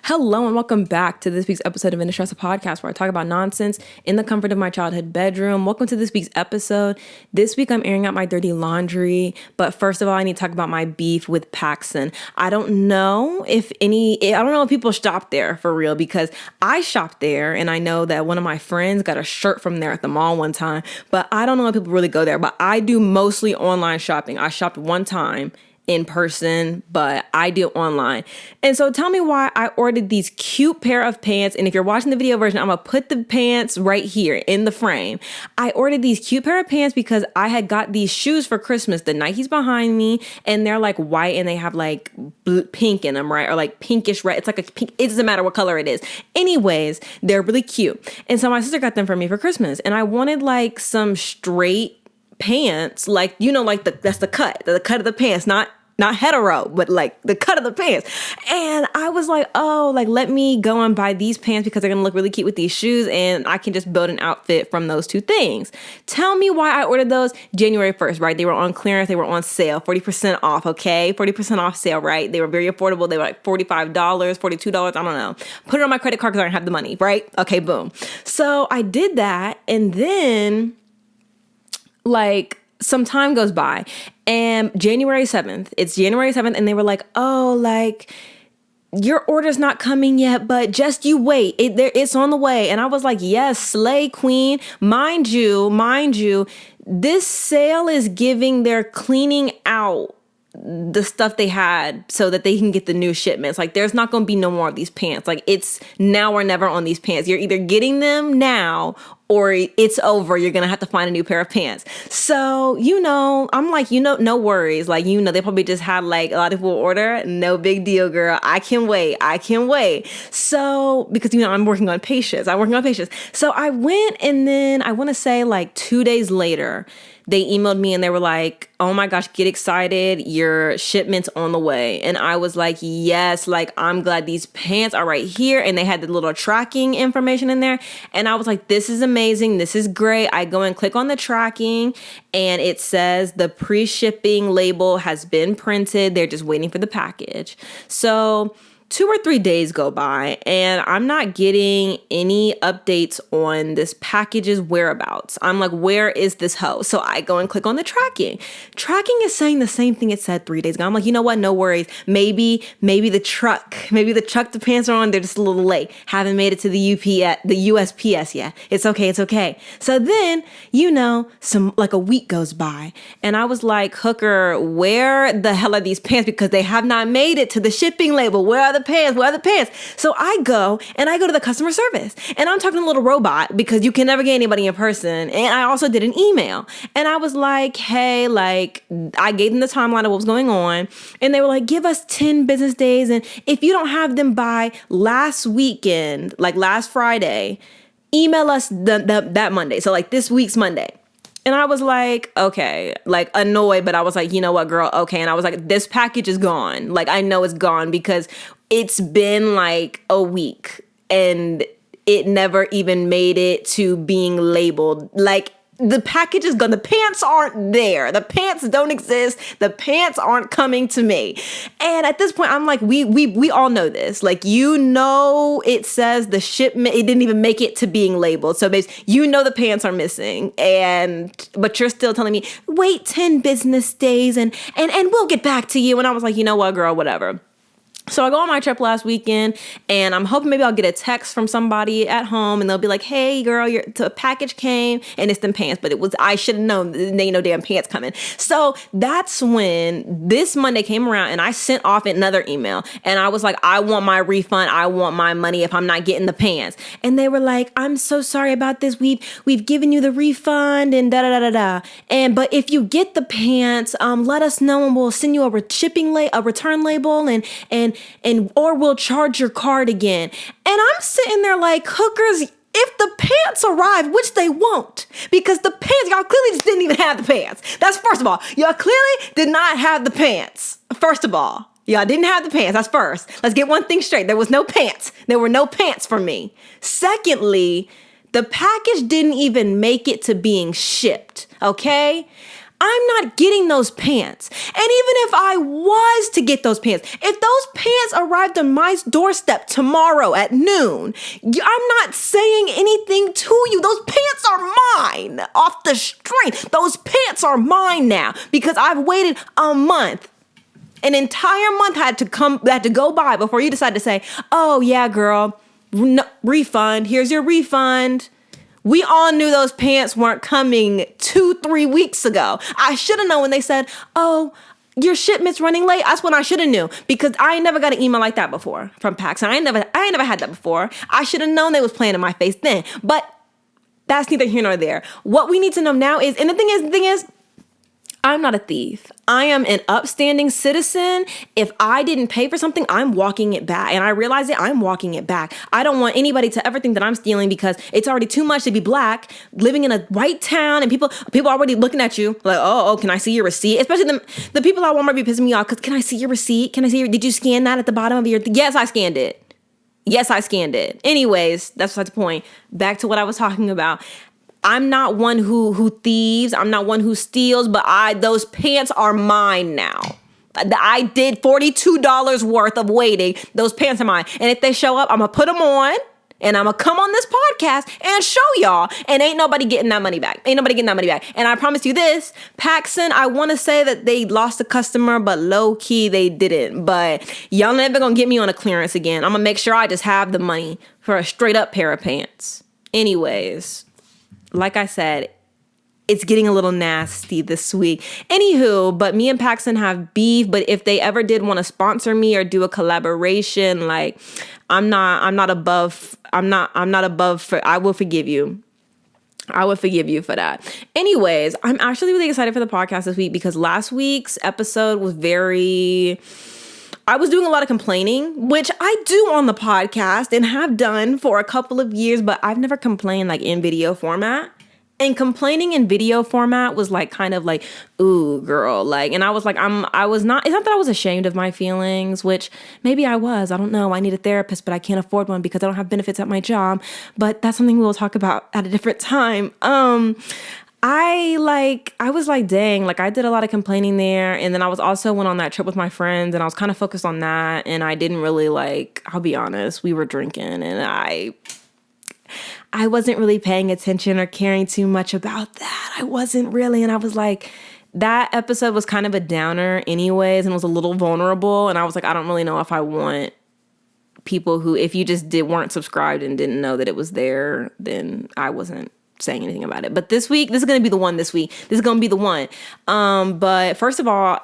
Hello and welcome back to this week's episode of In the Stress of Podcast, where I talk about nonsense in the comfort of my childhood bedroom. Welcome to this week's episode. This week I'm airing out my dirty laundry, but first of all, I need to talk about my beef with PacSun. I don't know if people shop there for real, because I shopped there and I know that one of my friends got a shirt from there at the mall one time, but I don't know if people really go there. But I do mostly online shopping. I shopped one time in person, but I do online. And so tell me why I ordered these cute pair of pants. And if you're watching the video version, I'm gonna put the pants right here in the frame. I ordered these cute pair of pants because I had got these shoes for Christmas, the Nikes behind me, and they're like white and they have like pink in them, right? Or like pinkish red. It's like a pink, it doesn't matter what color it is. Anyways, they're really cute. And so my sister got them for me for Christmas, and I wanted like some straight pants, like, you know, like that's the cut of the pants, not hetero, but like the cut of the pants. And I was like, oh, like, let me go and buy these pants because they're gonna look really cute with these shoes, and I can just build an outfit from those two things. Tell me why I ordered those January 1st, right? They were on clearance, they were on sale, 40% off, okay? 40% off sale, right? They were very affordable. They were like $45, $42, I don't know. Put it on my credit card because I don't have the money, right? Okay, boom. So I did that, and then like some time goes by, and it's January 7th, and they were like, oh, like, your order's not coming yet, but just you wait. It's on the way. And I was like, yes, slay queen. Mind you, this sale is they're cleaning out the stuff they had so that they can get the new shipments. Like, there's not going to be no more of these pants. Like, it's now or never on these pants. You're either getting them now or it's over. You're going to have to find a new pair of pants. So, I'm like, no worries. Like, they probably just had like a lot of people order. No big deal, girl. I can wait. So, because, I'm working on patience. So I went, and then I want to say like 2 days later, they emailed me and they were like, oh my gosh, get excited. Your shipment's on the way. And I was like, yes, like, I'm glad these pants are right here. And they had the little tracking information in there. And I was like, this is amazing. This is great. I go and click on the tracking, and it says the pre-shipping label has been printed. They're just waiting for the package. So 2 or 3 days go by, and I'm not getting any updates on this package's whereabouts. I'm like, where is this hoe? So I go and click on the tracking. Tracking is saying the same thing it said 3 days ago. I'm like, you know what? No worries. Maybe the truck the pants are on, they're just a little late. Haven't made it to the USPS yet. It's okay. So then, a week goes by, and I was like, hooker, where the hell are these pants? Because they have not made it to the shipping label. Where are the pants? So I go to the customer service, and I'm talking to a little robot because you can never get anybody in person. And I also did an email, and I was like, hey, like, I gave them the timeline of what was going on, and they were like, give us 10 business days. And if you don't have them by last weekend, like last Friday, email us that Monday. So like this week's Monday. And I was like, okay, like annoyed, but I was like, you know what, girl? Okay. And I was like, this package is gone. Like, I know it's gone because it's been like a week and it never even made it to being labeled. Like, the package is gone. The pants aren't there. The pants don't exist. The pants aren't coming to me. And at this point, I'm like, we all know this. Like, it says the shipment, it didn't even make it to being labeled. So basically, the pants are missing. But you're still telling me, wait 10 business days and we'll get back to you. And I was like, you know what, girl, whatever. So I go on my trip last weekend, and I'm hoping maybe I'll get a text from somebody at home, and they'll be like, hey, girl, your package came, and it's them pants. But I should have known there ain't no damn pants coming. So that's when this Monday came around, and I sent off another email, and I was like, I want my refund. I want my money if I'm not getting the pants. And they were like, I'm so sorry about this. We've given you the refund and da-da-da-da-da. But if you get the pants, let us know, and we'll send you a return label, or we'll charge your card again. And I'm sitting there like, hookers, if the pants arrive, which they won't, because the pants, y'all clearly just didn't even have the pants. That's first of all. Y'all clearly did not have the pants. First of all, y'all didn't have the pants. That's first. Let's get one thing straight. There was no pants. There were no pants for me. Secondly, the package didn't even make it to being shipped, okay? I'm not getting those pants. And even if I was to get those pants, if those pants arrived on my doorstep tomorrow at noon, I'm not saying anything to you. Those pants are mine off the string. Those pants are mine now because I've waited a month. An entire month had to go by before you decide to say, oh yeah, girl, refund. Here's your refund. We all knew those pants weren't coming 2-3 weeks ago. I should have known when they said, oh, your shipment's running late. That's when I should have knew because I ain't never got an email like that before from PacSun. I ain't never had that before. I should have known they was playing in my face then. But that's neither here nor there. What we need to know now is, and the thing is, I'm not a thief. I am an upstanding citizen. If I didn't pay for something, I'm walking it back. And I realize it, I'm walking it back. I don't want anybody to ever think that I'm stealing because it's already too much to be black, living in a white town, and people already looking at you like, oh, can I see your receipt? Especially the people at Walmart be pissing me off because can I see your receipt? Did you scan that at the bottom of your, yes, I scanned it. Yes, I scanned it. Anyways, that's the point. Back to what I was talking about. I'm not one who thieves. I'm not one who steals, but those pants are mine now. I did $42 worth of waiting. Those pants are mine. And if they show up, I'm going to put them on and I'm going to come on this podcast and show y'all. And ain't nobody getting that money back. And I promise you this, PacSun, I want to say that they lost a customer, but low key they didn't. But y'all never going to get me on a clearance again. I'm going to make sure I just have the money for a straight up pair of pants. Anyways. Like I said, it's getting a little nasty this week. Anywho, but me and PacSun have beef. But if they ever did want to sponsor me or do a collaboration, like I'm not above. I will forgive you. I would forgive you for that. Anyways, I'm actually really excited for the podcast this week because last week's episode was I was doing a lot of complaining, which I do on the podcast and have done for a couple of years, but I've never complained like in video format. And complaining in video format was like kind of like, ooh, girl, like, and I was like, it's not that I was ashamed of my feelings, which maybe I was. I don't know. I need a therapist, but I can't afford one because I don't have benefits at my job. But that's something we'll talk about at a different time. I was like, dang, like I did a lot of complaining there. And then I was also went on that trip with my friends and I was kind of focused on that. And I didn't really I'll be honest, we were drinking and I wasn't really paying attention or caring too much about that. I wasn't really. And I was like, that episode was kind of a downer anyways and was a little vulnerable. And I was like, I don't really know if I want people who, if you just weren't subscribed and didn't know that it was there, then I wasn't saying anything about it. But this week, this is going to be the one this week. This is going to be the one. But first of all,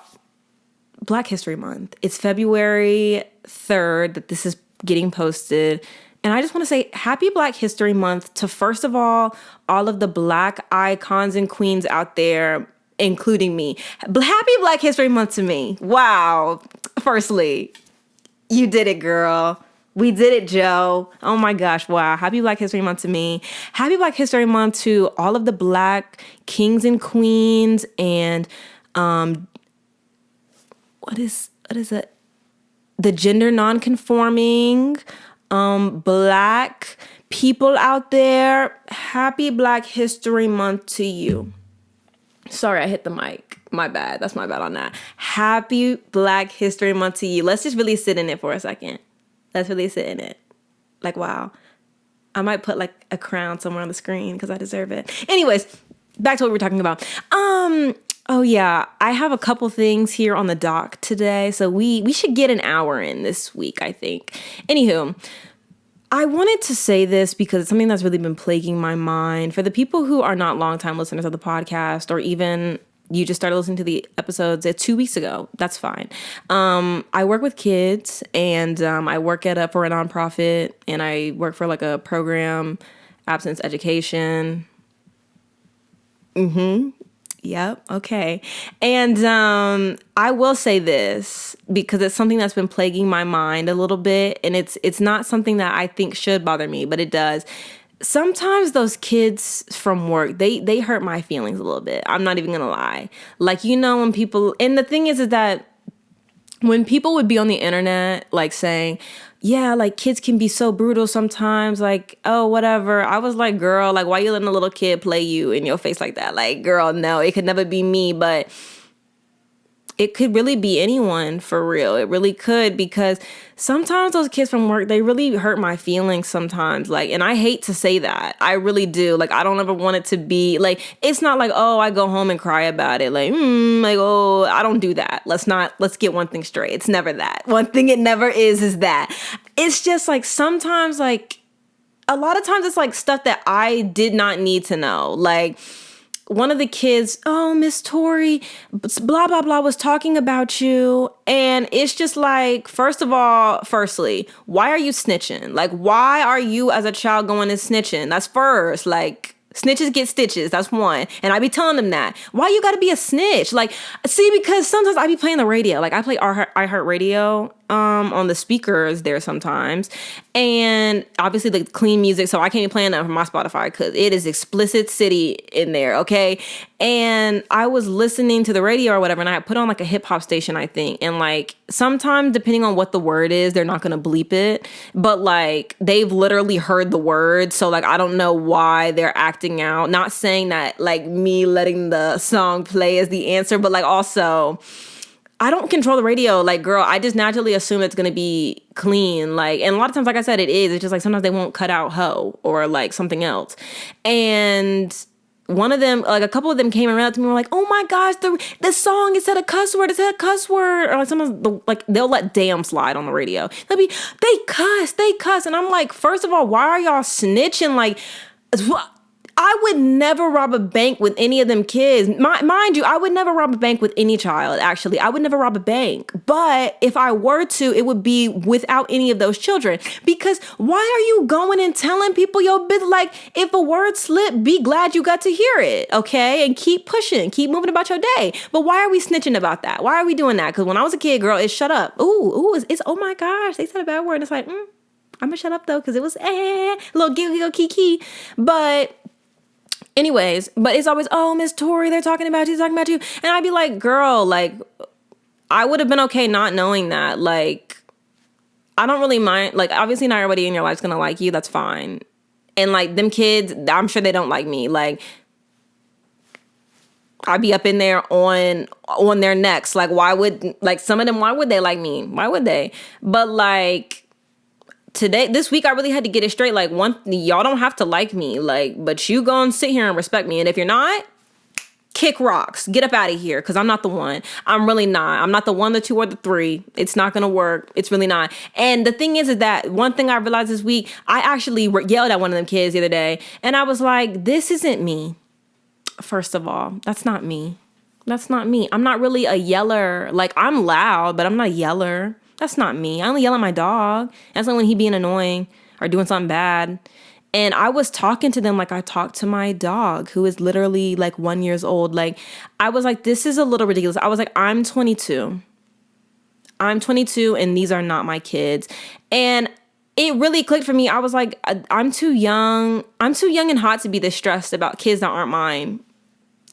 Black History Month. It's February 3rd that this is getting posted. And I just want to say happy Black History Month to, first of all of the Black icons and queens out there, including me. Happy Black History Month to me. Wow. Firstly, you did it, girl. We did it, Joe. Oh my gosh, wow. Happy Black History Month to me. Happy Black History Month to all of the Black kings and queens and what is it? The gender non-conforming Black people out there. Happy Black History Month to you. Sorry, I hit the mic. My bad. That's my bad on that. Happy Black History Month to you. Let's just really sit in it for a second. Let's really sit in it. Like, wow. I might put like a crown somewhere on the screen because I deserve it. Anyways, back to what we were talking about. Oh yeah, I have a couple things here on the dock today. So we should get an hour in this week, I think. Anywho, I wanted to say this because it's something that's really been plaguing my mind. For the people who are not longtime listeners of the podcast, or even you just started listening to the episodes 2 weeks ago, that's fine. I work with kids and I work for a nonprofit and I work for like a program, absence education. Yep. Okay. And I will say this because it's something that's been plaguing my mind a little bit, and it's not something that I think should bother me, but it does. Sometimes those kids from work, they hurt my feelings a little bit. I'm not even gonna lie. Like, when people, and the thing is that when people would be on the internet, like saying, yeah, like kids can be so brutal sometimes, like, oh, whatever. I was like, girl, like, why you letting a little kid play you in your face like that? Like, girl, no, it could never be me, but it could really be anyone, for real. It really could, because sometimes those kids from work, they really hurt my feelings sometimes. Like, and I hate to say that. I really do. Like, I don't ever want it to be like, it's not like, oh, I go home and cry about it. Like, oh, I don't do that. Let's get one thing straight. It's never that. One thing it never is that. It's just like, sometimes, like, a lot of times it's like stuff that I did not need to know. Like, one of the kids, oh, Miss Tori, blah, blah, blah, was talking about you. And it's just like, firstly, why are you snitching? Like, why are you as a child going and snitching? That's first. Like, snitches get stitches. That's one. And I be telling them that. Why you gotta be a snitch? Like, see, because sometimes I be playing the radio. Like, I play iHeartRadio on the speakers there sometimes. And obviously the clean music, so I can't be playing that from my Spotify because it is explicit city in there, okay? And I was listening to the radio or whatever, and I put on like a hip hop station, I think. And like, sometimes depending on what the word is, they're not gonna bleep it. But like, they've literally heard the word. So like, I don't know why they're acting out. Not saying that like me letting the song play is the answer, but like also, I don't control the radio. Like, girl, I just naturally assume it's going to be clean. Like, and a lot of times, like I said, it is. It's just like sometimes they won't cut out ho or like something else. And one of them, like a couple of them came around to me and were like, oh my gosh, the song, it said a cuss word. It said a cuss word. Or like sometimes like they'll let damn slide on the radio. They cuss. And I'm like, first of all, why are y'all snitching? Like, I would never rob a bank with any of them kids. Mind you, I would never rob a bank with any child, actually. I would never rob a bank. But if I were to, it would be without any of those children. Because why are you going and telling people your business? Like, if a word slipped, be glad you got to hear it, okay? And keep pushing, keep moving about your day. But why are we snitching about that? Why are we doing that? Because when I was a kid, girl, it's shut up. It's oh my gosh, they said a bad word. And it's like, I'm going to shut up though, because it was little giggle kiki. But anyways, but it's always, oh, Miss Tori, they're talking about you. And I'd be like, girl, like, I would have been okay not knowing that. Like, I don't really mind. Like, obviously not everybody in your life's going to like you. That's fine. And like, them kids, I'm sure they don't like me. Like, I'd be up in there on their necks. Like, some of them, why would they like me? Why would they? But like, this week, I really had to get it straight. Like, y'all don't have to like me, like, but you go and sit here and respect me. And if you're not, kick rocks, get up out of here. Cause I'm not the one. I'm really not. I'm not the one, the two, or the three. It's not going to work. It's really not. And the thing is that one thing I realized this week, I actually yelled at one of them kids the other day. And I was like, this isn't me. First of all, that's not me. That's not me. I'm not really a yeller. Like, I'm loud, but I'm not a yeller. That's not me. I only yell at my dog. That's like when he being annoying or doing something bad. And I was talking to them like I talked to my dog, who is literally like 1 year old. Like, I was like, this is a little ridiculous. I was like, I'm 22. And these are not my kids. And it really clicked for me. I was like, I'm too young. I'm too young and hot to be this stressed about kids that aren't mine.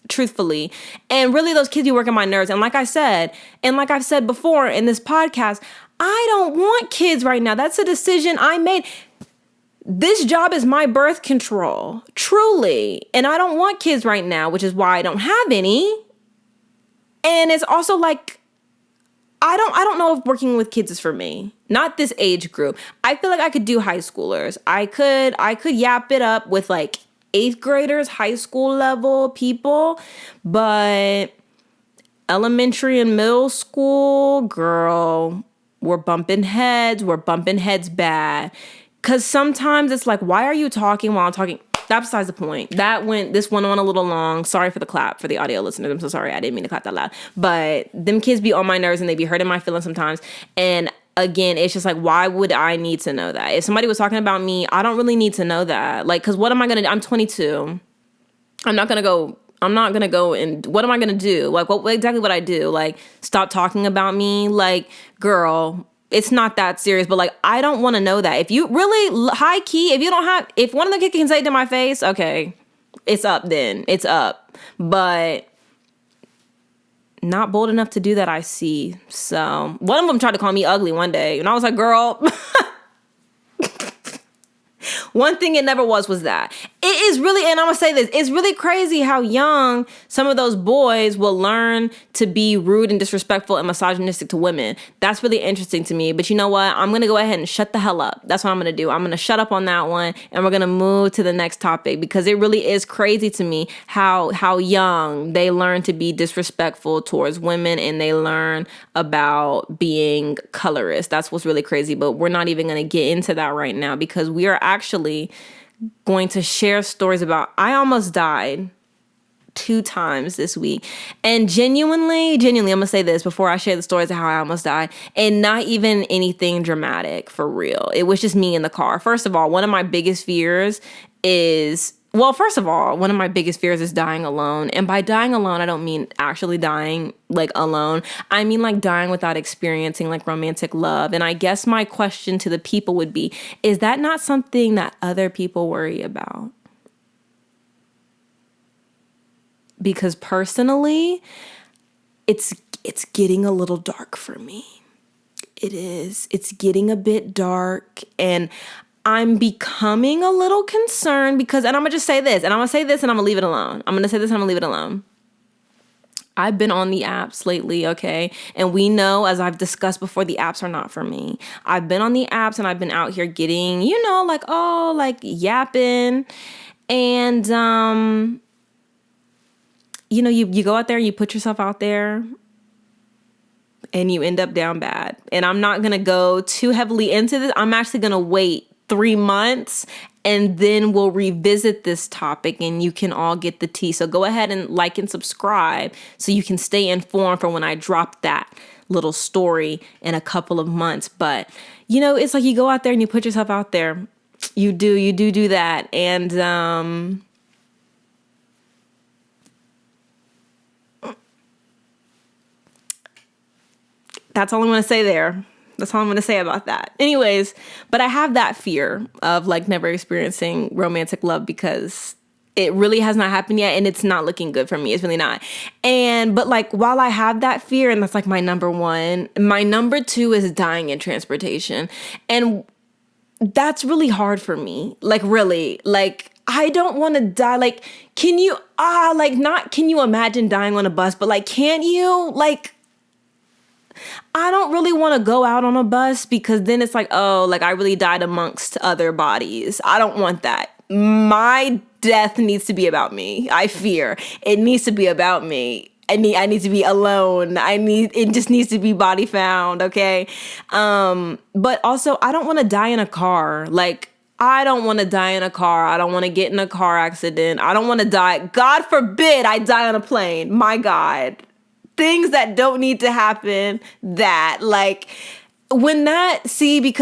Truthfully. And really, those kids be working my nerves. And like I said, and like I've said before in this podcast, I don't want kids right now. That's a decision I made. This job is my birth control, truly. And I don't want kids right now, which is why I don't have any. And it's also like, I don't know if working with kids is for me. Not this age group. I feel like I could do high schoolers. I could yap it up with like 8th graders, high school level people, but elementary and middle school, girl, we're bumping heads bad. Cause sometimes it's like, why are you talking while I'm talking? That's besides the point. This went on a little long. Sorry for the clap for the audio listeners. I'm so sorry. I didn't mean to clap that loud, but them kids be on my nerves and they be hurting my feelings sometimes. And again, it's just like, why would I need to know that? If somebody was talking about me, I don't really need to know that. Like, because what am I going to do? I'm 22. I'm not going to go and what am I going to do? Like, exactly what I do? Like, stop talking about me? Like, girl, it's not that serious. But like, I don't want to know that. If you really, high key, if one of the kids can say it to my face, okay, it's up then. It's up. But not bold enough to do that, I see. So one of them tried to call me ugly one day, and I was like, girl, one thing it never was that. It is really, and I'm going to say this, it's really crazy how young some of those boys will learn to be rude and disrespectful and misogynistic to women. That's really interesting to me. But you know what? I'm going to go ahead and shut the hell up. That's what I'm going to do. I'm going to shut up on that one, and we're going to move to the next topic, because it really is crazy to me how young they learn to be disrespectful towards women, and they learn about being colorist. That's what's really crazy. But we're not even going to get into that right now, because we are actually going to share stories about, I almost died 2 times this week. And genuinely, I'm going to say this before I share the stories of how I almost died, and not even anything dramatic, for real. It was just me in the car. First of all, one of my biggest fears is dying alone. And by dying alone, I don't mean actually dying like alone. I mean like dying without experiencing like romantic love. And I guess my question to the people would be, is that not something that other people worry about? Because personally, it's getting a little dark for me. It is. It's getting a bit dark, and I'm becoming a little concerned because, and I'm going to just say this, and I'm going to say this, and I'm going to leave it alone. I'm going to say this, and I'm going to leave it alone. I've been on the apps lately, okay? And we know, as I've discussed before, the apps are not for me. I've been on the apps, and I've been out here getting, yapping. And, you go out there, you put yourself out there, and you end up down bad. And I'm not going to go too heavily into this. I'm actually going to wait 3 months, and then we'll revisit this topic, and you can all get the tea. So go ahead and like and subscribe so you can stay informed for when I drop that little story in a couple of months. But, it's like you go out there and you put yourself out there. You do that. And, that's all I'm going to say there. That's all I'm going to say about that. Anyways, but I have that fear of like never experiencing romantic love, because it really has not happened yet, and it's not looking good for me. It's really not. But like, while I have that fear, and that's like my number one, my number 2 is dying in transportation. And that's really hard for me. Like, really, like, I don't want to die. Like, can you imagine dying on a bus, but like, can you? Like, I don't really want to go out on a bus, because then it's like, oh, like I really died amongst other bodies. I don't want that. My death needs to be about me. I fear it needs to be about me. I need to be alone. It just needs to be body found. Okay. But also, I don't want to die in a car. Like, I don't want to die in a car. I don't want to get in a car accident. I don't want to die. God forbid I die on a plane. My God. Things that don't need to happen, because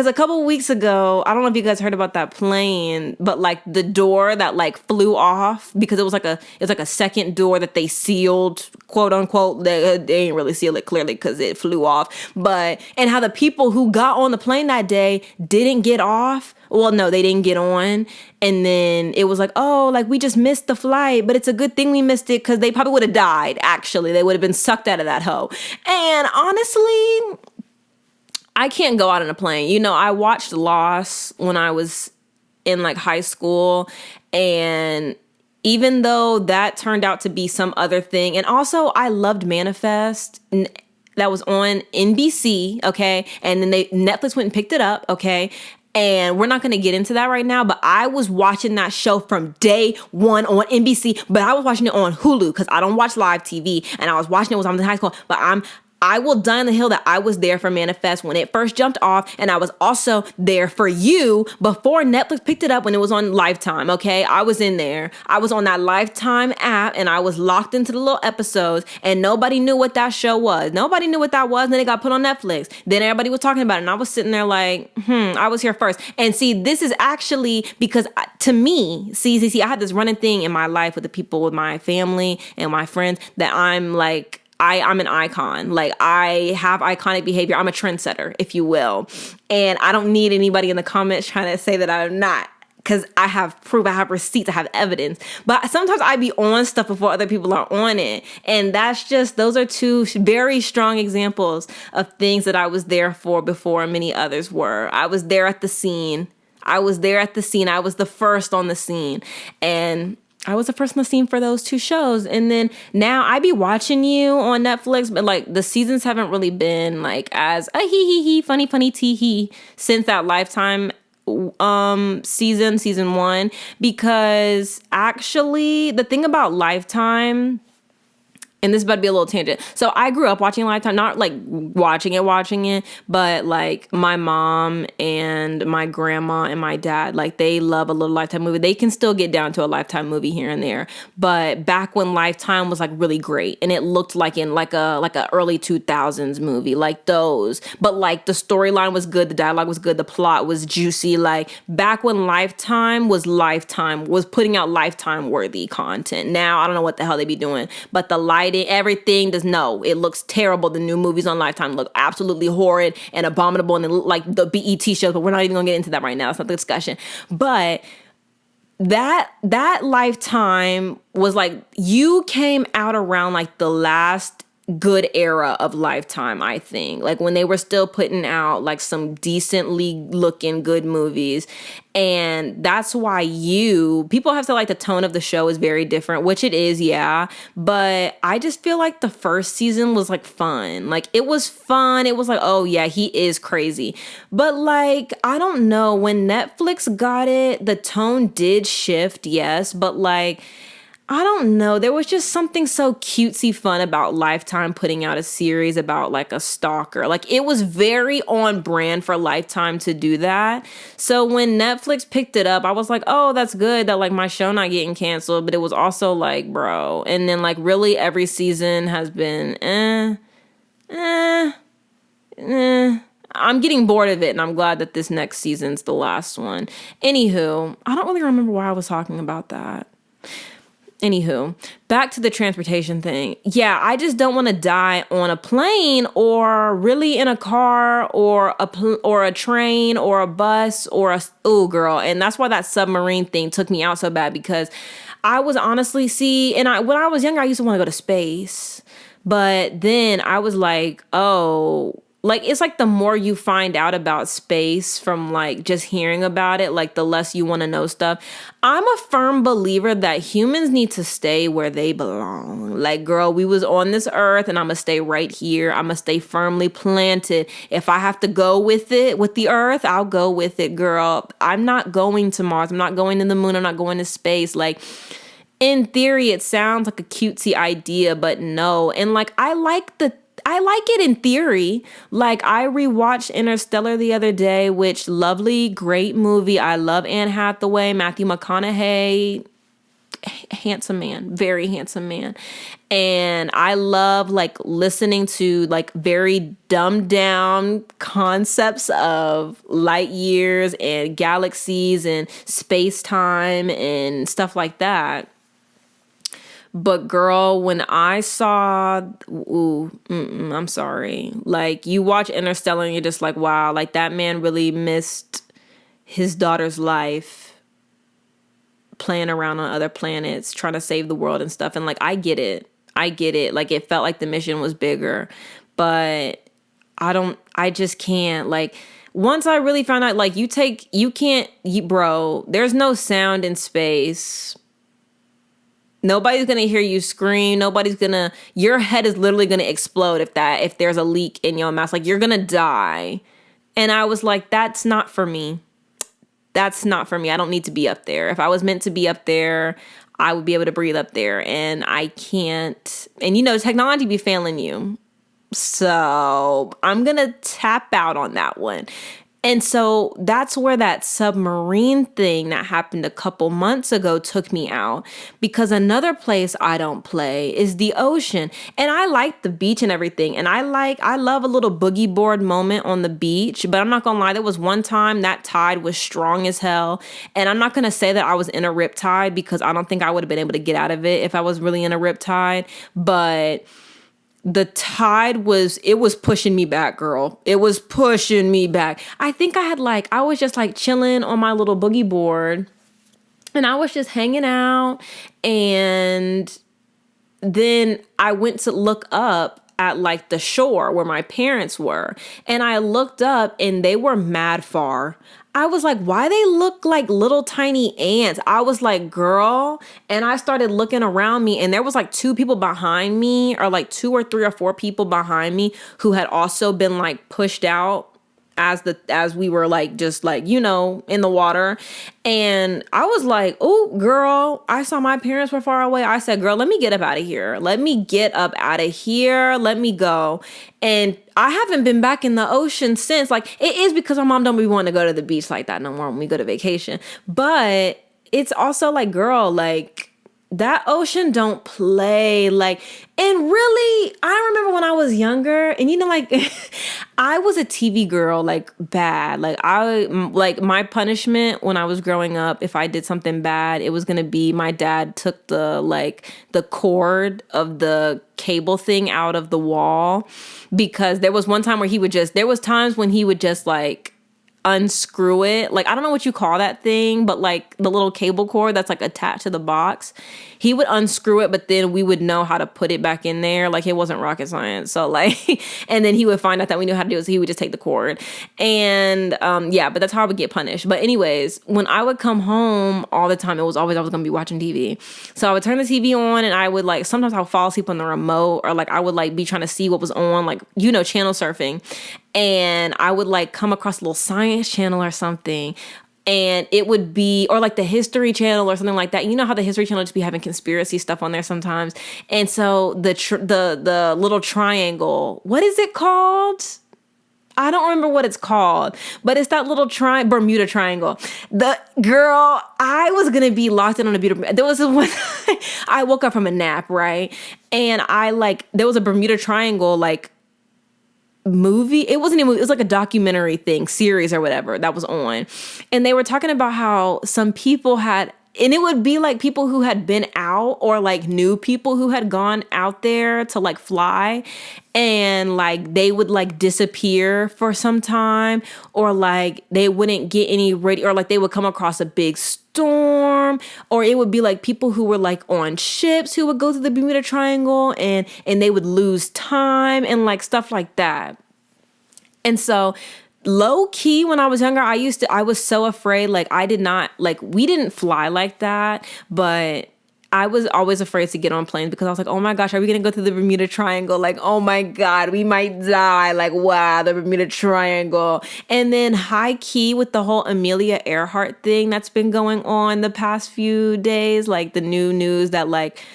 a couple weeks ago, I don't know if you guys heard about that plane, but like the door that like flew off, because it was like a second door that they sealed, quote unquote. They didn't really seal it clearly because it flew off, and how the people who got on the plane that day didn't get off. Well, no, they didn't get on. And then it was like, oh, like we just missed the flight, but it's a good thing we missed it, because they probably would have died. Actually, they would have been sucked out of that hoe. And honestly, I can't go out on a plane. I watched Lost when I was in like high school, and even though that turned out to be some other thing, and also I loved Manifest. That was on NBC, okay? And then Netflix went and picked it up, okay? And we're not going to get into that right now, but I was watching that show from day one on NBC, but I was watching it on Hulu because I don't watch live TV, and I was watching it when I was in high school, but I will die on the hill that I was there for Manifest when it first jumped off, and I was also there for You before Netflix picked it up when it was on Lifetime, okay? I was in there. I was on that Lifetime app, and I was locked into the little episodes, and nobody knew what that show was. Nobody knew what that was, and then it got put on Netflix. Then everybody was talking about it, and I was sitting there like, I was here first. And see, this is actually because to me, see, I had this running thing in my life with the people, with my family and my friends, that I'm like, I'm an icon. Like, I have iconic behavior. I'm a trendsetter, if you will. And I don't need anybody in the comments trying to say that I'm not, because I have proof, I have receipts, I have evidence. But sometimes I be on stuff before other people are on it. And those are two very strong examples of things that I was there for before many others were. I was there at the scene. I was the first on the scene. And I was the first on the scene for those two shows. And then now I be watching you on Netflix, but like the seasons haven't really been like as a hee funny tee hee since that Lifetime season 1, because actually the thing about Lifetime, and this is about to be a little tangent. So I grew up watching Lifetime, not like watching it, but like my mom and my grandma and my dad, like they love a little Lifetime movie. They can still get down to a Lifetime movie here and there. But back when Lifetime was like really great and it looked like in like a early 2000s movie, like those. But like the storyline was good, the dialogue was good, the plot was juicy. Like back when Lifetime was putting out Lifetime worthy content. Now I don't know what the hell they be doing, but the everything it looks terrible. The new movies on Lifetime look absolutely horrid and abominable, and they look like the BET shows, but we're not even gonna get into that right now. It's not the discussion. But that Lifetime was like, you came out around like the last good era of Lifetime, I think, like when they were still putting out like some decently looking good movies. And that's why people have said like the tone of the show is very different, which it is, yeah, but I just feel like the first season was like fun. Like it was fun. It was like, oh yeah, he is crazy. But like, I don't know, when Netflix got it, the tone did shift, yes, but like, I don't know. There was just something so cutesy fun about Lifetime putting out a series about like a stalker. Like it was very on brand for Lifetime to do that. So when Netflix picked it up, I was like, oh, that's good that like my show not getting canceled. But it was also like, bro. And then like really every season has been I'm getting bored of it, and I'm glad that this next season's the last one. Anywho, I don't really remember why I was talking about that. Anywho, back to the transportation thing. Yeah, I just don't want to die on a plane or really in a car or a train or a bus or girl. And that's why that submarine thing took me out so bad, because I was honestly, when I was younger, I used to want to go to space. But then I was like, oh, like, it's like the more you find out about space from like just hearing about it, like the less you want to know stuff. I'm a firm believer that humans need to stay where they belong. Like, girl, we was on this earth and I'm going to stay right here. I'm going to stay firmly planted. If I have to go with it, with the earth, I'll go with it, girl. I'm not going to Mars. I'm not going to the moon. I'm not going to space. Like, in theory, it sounds like a cutesy idea, but no. And like, I like it in theory. Like, I rewatched Interstellar the other day, which lovely, great movie. I love Anne Hathaway, Matthew McConaughey, handsome man, very handsome man. And I love like listening to like very dumbed down concepts of light years and galaxies and space time and stuff like that. But girl, when I saw, I'm sorry. Like, you watch Interstellar and you're just like, wow, like that man really missed his daughter's life playing around on other planets, trying to save the world and stuff. And like, I get it. Like, it felt like the mission was bigger, but I just can't. Like, once I really found out, like, bro, there's no sound in space. Nobody's going to hear you scream. Your head is literally going to explode if there's a leak in your mouth. Like, you're going to die. And I was like, that's not for me. That's not for me. I don't need to be up there. If I was meant to be up there, I would be able to breathe up there. And I can't. And technology be failing you. So I'm going to tap out on that one. And so that's where that submarine thing that happened a couple months ago took me out, because another place I don't play is the ocean. And I like the beach and everything. And I love a little boogie board moment on the beach. But I'm not going to lie, there was one time that tide was strong as hell. And I'm not going to say that I was in a rip tide, because I don't think I would have been able to get out of it if I was really in a rip tide. But the tide was pushing me back, girl. It was pushing me back. I think I was just like chilling on my little boogie board. And I was just hanging out, and then I went to look up at like the shore where my parents were. And I looked up and they were mad far. I was like, why they look like little tiny ants? I was like, girl. And I started looking around me, and there was like 2 people behind me, or like 2 or 3 or 4 people behind me who had also been like pushed out as we were like just like, you know, in the water. And I was like, oh girl, I saw my parents were far away. I said, girl, let me get up out of here. Let me get up out of here. Let me go. And I haven't been back in the ocean since. Like, it is because my mom don't be wanting to go to the beach like that no more when we go to vacation. But it's also like, girl, like, that ocean don't play. Like, and really, I remember when I was younger, and you know, like, I was a TV girl, like, bad. Like, like, my punishment when I was growing up, if I did something bad, it was gonna be my dad took the cord of the cable thing out of the wall, because there was one time where there was times when he would just like unscrew it. Like, I don't know what you call that thing, but like the little cable cord that's like attached to the box, he would unscrew it, but then we would know how to put it back in there. Like, it wasn't rocket science. So like, and then he would find out that we knew how to do it, so he would just take the cord. And yeah, but that's how I would get punished. But anyways, when I would come home all the time, it was always I was gonna be watching TV. So I would turn the TV on, and I would like, sometimes I would fall asleep on the remote, or like I would like be trying to see what was on, like, you know, channel surfing. And I would like come across a little science channel or something, and it would be, or like the History Channel or something like that. You know how the History Channel just be having conspiracy stuff on there sometimes. And so the little triangle, what is it called? I don't remember what it's called, but it's that little Bermuda Triangle. The girl, I was gonna be locked in on a beautiful. There was this one. I woke up from a nap, right, and there was a Bermuda Triangle like movie. It wasn't a movie, it was like a documentary thing, series or whatever that was on. And they were talking about how some people had, and it would be like people who had been out, or like new people who had gone out there to like fly, and like they would like disappear for some time, or like they wouldn't get any radio, or like they would come across a big storm, or it would be like people who were like on ships who would go through the Bermuda Triangle, and they would lose time and like stuff like that. And so low key, when I was younger, I was so afraid. Like, I did not, like, we didn't fly like that, but I was always afraid to get on planes, because I was like, oh my gosh, are we going to go through the Bermuda Triangle? Like, oh my God, we might die. Like, wow, the Bermuda Triangle. And then high key with the whole Amelia Earhart thing that's been going on the past few days, like the new news that like,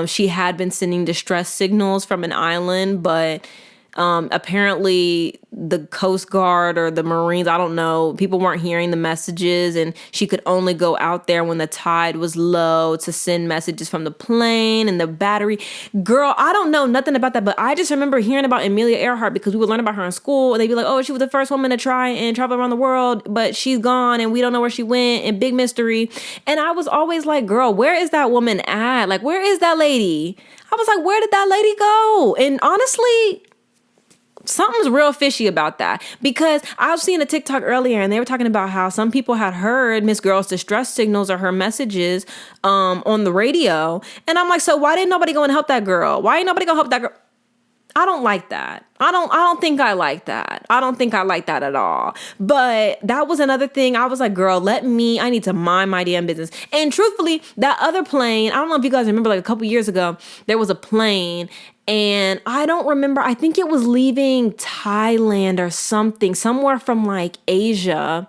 she had been sending distress signals from an island, but apparently the Coast Guard or the Marines, I don't know, people weren't hearing the messages, and she could only go out there when the tide was low to send messages from the plane and the battery. Girl, I don't know nothing about that, but I just remember hearing about Amelia Earhart because we would learn about her in school, and they'd be like, oh, she was the first woman to try and travel around the world, but she's gone and we don't know where she went, and big mystery. And I was always like, girl, where is that woman at? Like, where is that lady? I was like, where did that lady go? And honestly, something's real fishy about that, because I was seeing a TikTok earlier, and they were talking about how some people had heard Miss Girl's distress signals or her messages on the radio. And I'm like, so why didn't nobody go and help that girl? Why ain't nobody gonna help that girl? I don't like that. I don't think I like that. I don't think I like that at all. But that was another thing. I was like, girl, I need to mind my damn business. And truthfully, that other plane, I don't know if you guys remember, like a couple years ago, there was a plane, and I don't remember, I think it was leaving Thailand or something, somewhere from like Asia.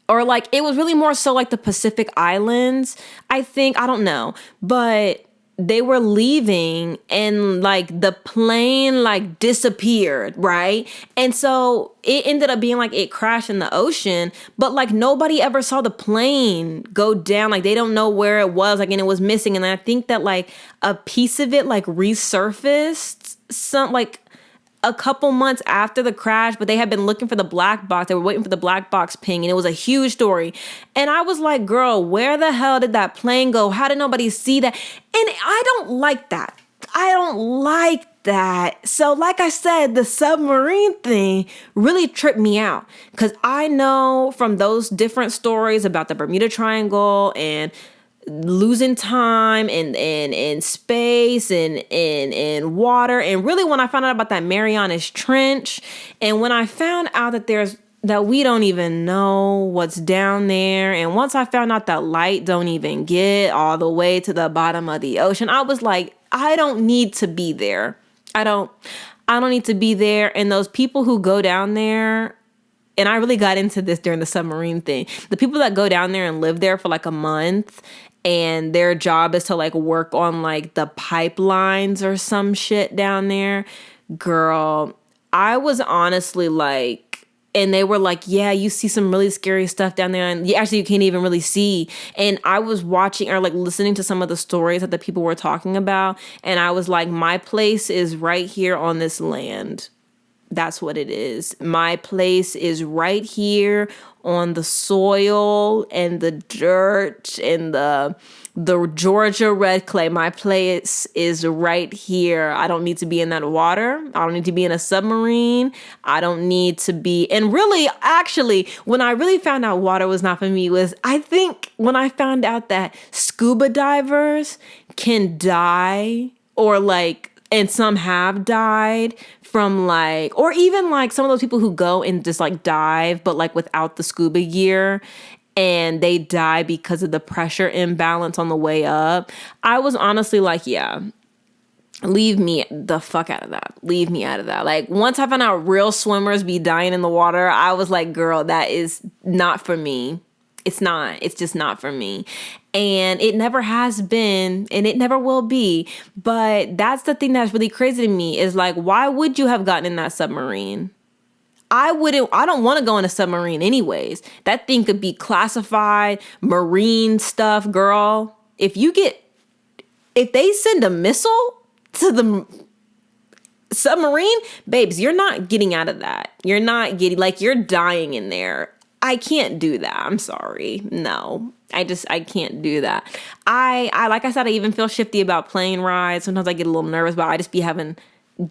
Or like, it was really more so like the Pacific Islands, I think. I don't know. But they were leaving, and like the plane like disappeared, right? And so it ended up being like it crashed in the ocean, but like nobody ever saw the plane go down. Like, they don't know where it was, like, and it was missing. And I think that like a piece of it like resurfaced a couple months after the crash, but they had been looking for the black box. They were waiting for the black box ping, and it was a huge story. And I was like, girl, where the hell did that plane go? How did nobody see that? And I don't like that. I don't like that. So like I said, the submarine thing really tripped me out because I know from those different stories about the Bermuda Triangle and losing time and space and water, and really when I found out about that Marianas Trench, and when I found out that we don't even know what's down there, and once I found out that light don't even get all the way to the bottom of the ocean, I was like, I don't need to be there. I don't need to be there. And those people who go down there, and I really got into this during the submarine thing, the people that go down there and live there for like a month, and their job is to like work on like the pipelines or some shit down there. Girl, I was honestly like, and they were like, yeah, you see some really scary stuff down there. And you can't even really see. And I was watching or like listening to some of the stories that the people were talking about. And I was like, my place is right here on this land. That's what it is. My place is right here on the soil and the dirt and the Georgia red clay. My place is right here. I don't need to be in that water. I don't need to be in a submarine. I don't need to be. And really, actually, when I really found out water was not for me was, I think when I found out that scuba divers can die or like, and some have died from like, or even like some of those people who go and just like dive, but like without the scuba gear, and they die because of the pressure imbalance on the way up. I was honestly like, yeah, leave me the fuck out of that. Leave me out of that. Like once I found out real swimmers be dying in the water, I was like, girl, that is not for me. It's not. It's just not for me. And it never has been, and it never will be. But that's the thing that's really crazy to me is like, why would you have gotten in that submarine? I don't want to go in a submarine anyways. That thing could be classified, marine stuff, girl. If they send a missile to the submarine, babes, you're not getting out of that. You're not getting, like, you're dying in there. I can't do that. I'm sorry. No, I can't do that. I like I said, I even feel shifty about plane rides. Sometimes I get a little nervous, but I just be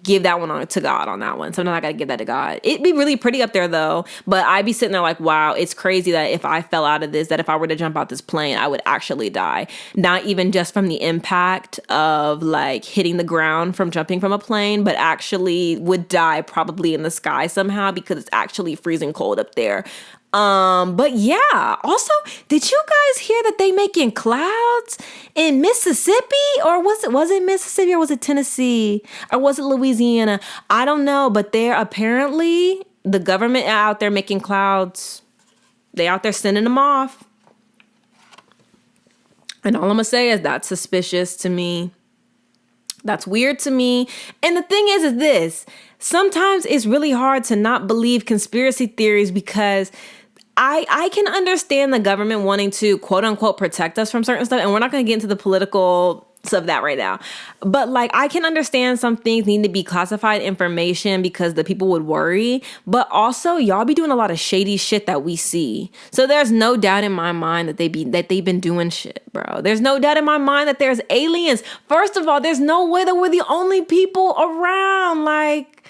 give that one on to God on that one. Sometimes I got to give that to God. It'd be really pretty up there though. But I'd be sitting there like, wow, it's crazy that if I fell out of this, that if I were to jump out this plane, I would actually die. Not even just from the impact of like hitting the ground from jumping from a plane, but actually would die probably in the sky somehow because it's actually freezing cold up there. But yeah, also, did you guys hear that they making clouds in Mississippi? Or was it Mississippi or was it Tennessee? Or was it Louisiana? I don't know, but they're apparently the government out there making clouds. They out there sending them off. And all I'm gonna say is that's suspicious to me. That's weird to me. And the thing is this, sometimes it's really hard to not believe conspiracy theories because I can understand the government wanting to quote unquote protect us from certain stuff. And we're not going to get into the political stuff of that right now. But like, I can understand some things need to be classified information because the people would worry. But also y'all be doing a lot of shady shit that we see. So there's no doubt in my mind that they've been doing shit, bro. There's no doubt in my mind that there's aliens. First of all, there's no way that we're the only people around. Like,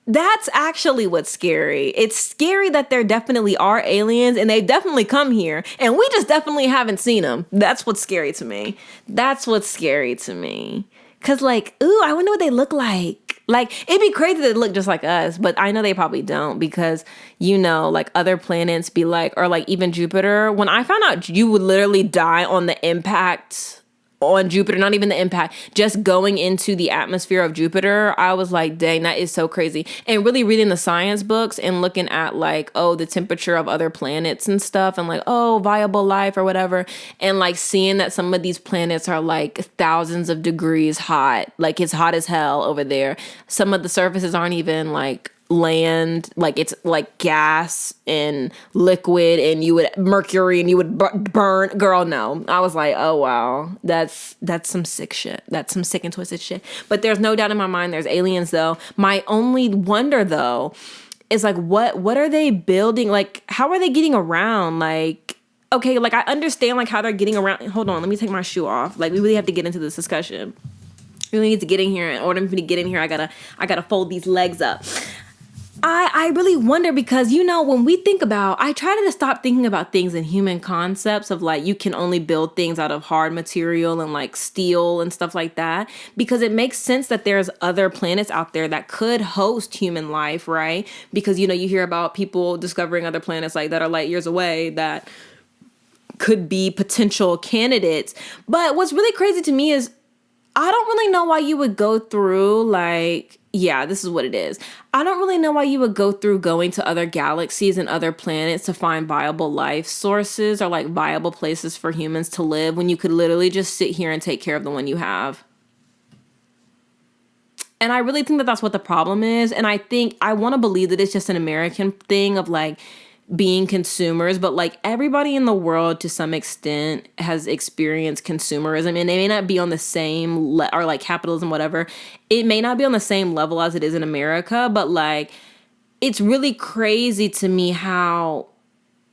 that's actually what's scary. It's scary that there definitely are aliens and they've definitely come here and we just definitely haven't seen them. That's what's scary to me. That's what's scary to me. Cause like, ooh, I wonder what they look like. Like, it'd be crazy that they look just like us, but I know they probably don't because, you know, like other planets be like, or like even Jupiter. When I found out you would literally die on the impact on Jupiter, not even the impact, just going into the atmosphere of Jupiter, I was like, dang, that is so crazy. And really reading the science books and looking at like, oh, the temperature of other planets and stuff and like, oh, viable life or whatever. And like seeing that some of these planets are like thousands of degrees hot, like it's hot as hell over there. Some of the surfaces aren't even like land, like it's like gas and liquid and you would mercury and you would burn. Girl, no. I was like, oh wow, that's some sick shit. That's some sick and twisted shit. But there's no doubt in my mind there's aliens though. My only wonder though is like what are they building? Like how are they getting around? Like, okay, like I understand like how they're getting around. Hold on, let me take my shoe off. Like we really have to get into this discussion. really need to get in here. In order for me to get in here, I gotta fold these legs up. I really wonder because, when we think about, I try to stop thinking about things in human concepts of like, you can only build things out of hard material and like steel and stuff like that, because it makes sense that there's other planets out there that could host human life, right? Because, you hear about people discovering other planets like that are light years away that could be potential candidates. But what's really crazy to me is I don't really know why you would go through this is what it is. I don't really know why you would go through going to other galaxies and other planets to find viable life sources or like viable places for humans to live when you could literally just sit here and take care of the one you have. And I really think that that's what the problem is. And I want to believe that it's just an American thing of like being consumers, but like everybody in the world to some extent has experienced consumerism, and they may not be on the same or like capitalism, whatever. It may not be on the same level as it is in America, but like it's really crazy to me how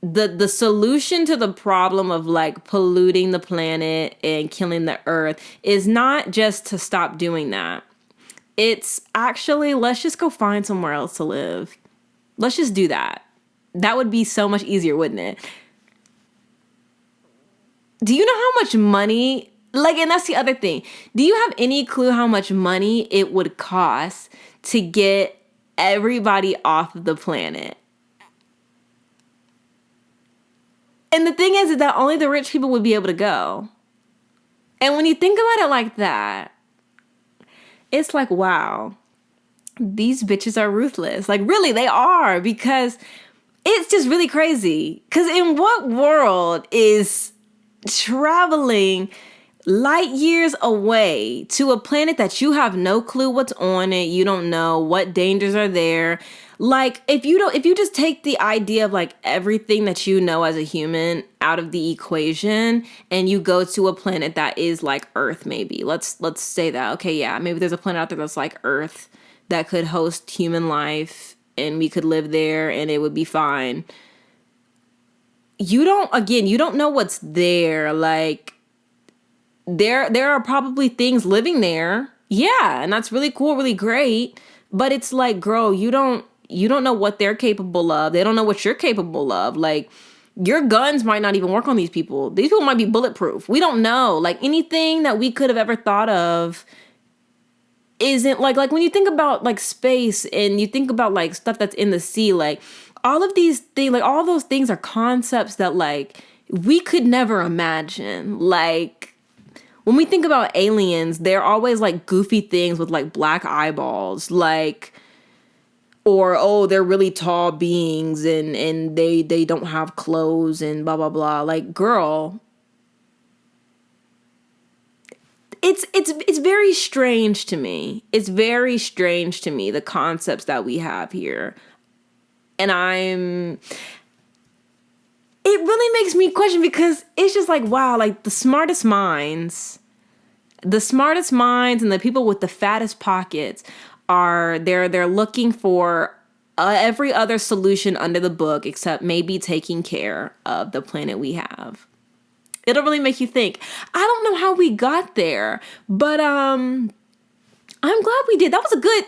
the solution to the problem of like polluting the planet and killing the earth is not just to stop doing that. It's actually, let's just go find somewhere else to live. Let's just do that. That would be so much easier, wouldn't it? Do you know how much money, and that's the other thing. Do you have any clue how much money it would cost to get everybody off of the planet? And the thing is that only the rich people would be able to go. And when you think about it like that, it's like, wow, these bitches are ruthless. Like, really, they are, because it's just really crazy. Because in what world is traveling light years away to a planet that you have no clue what's on it, you don't know what dangers are there? Like, if you just take the idea of like everything that you know as a human out of the equation and you go to a planet that is like Earth, maybe. Let's say that. Okay, yeah, maybe there's a planet out there that's like Earth that could host human life and we could live there and it would be fine. You don't know what's there. Like, there are probably things living there. Yeah, and that's really cool, really great. But it's like, girl, you don't know what they're capable of. They don't know what you're capable of. Like, your guns might not even work on these people. These people might be bulletproof. We don't know. Like, anything that we could have ever thought of isn't like when you think about like space and you think about like stuff that's in the sea, like all of these things, like all those things are concepts that like we could never imagine. Like, when we think about aliens, they're always like goofy things with like black eyeballs, like, or, oh, they're really tall beings and they don't have clothes and blah, blah, blah. Like, girl, it's very strange to me. It's very strange to me, the concepts that we have here. And it really makes me question, because it's just like, wow, like the smartest minds and the people with the fattest pockets they're looking for every other solution under the book except maybe taking care of the planet we have. It'll really make you think. I don't know how we got there, but I'm glad we did. That was a good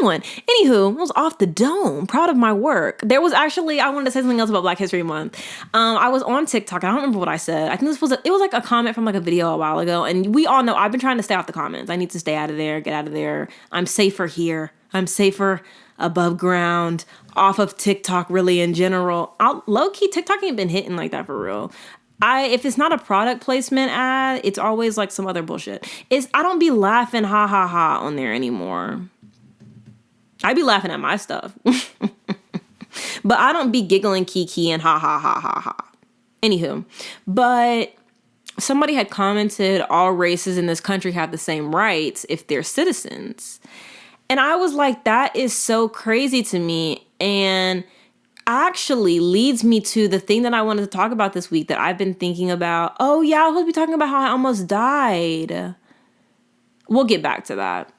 one. Anywho, I was off the dome. Proud of my work. There was actually, I wanted to say something else about Black History Month. I was on TikTok. I don't remember what I said. I think it was like a comment from like a video a while ago. And we all know I've been trying to stay off the comments. I need to stay out of there, get out of there. I'm safer here. I'm safer above ground, off of TikTok really in general. Low-key, TikTok ain't been hitting like that for real. If it's not a product placement ad, it's always like some other bullshit. I don't be laughing ha ha ha on there anymore. I be laughing at my stuff. But I don't be giggling kiki and ha ha ha ha ha. Anywho, but somebody had commented, all races in this country have the same rights if they're citizens. And I was like, that is so crazy to me. And actually leads me to the thing that I wanted to talk about this week that I've been thinking about. Oh yeah, I was supposed to be talking about how I almost died. We'll get back to that.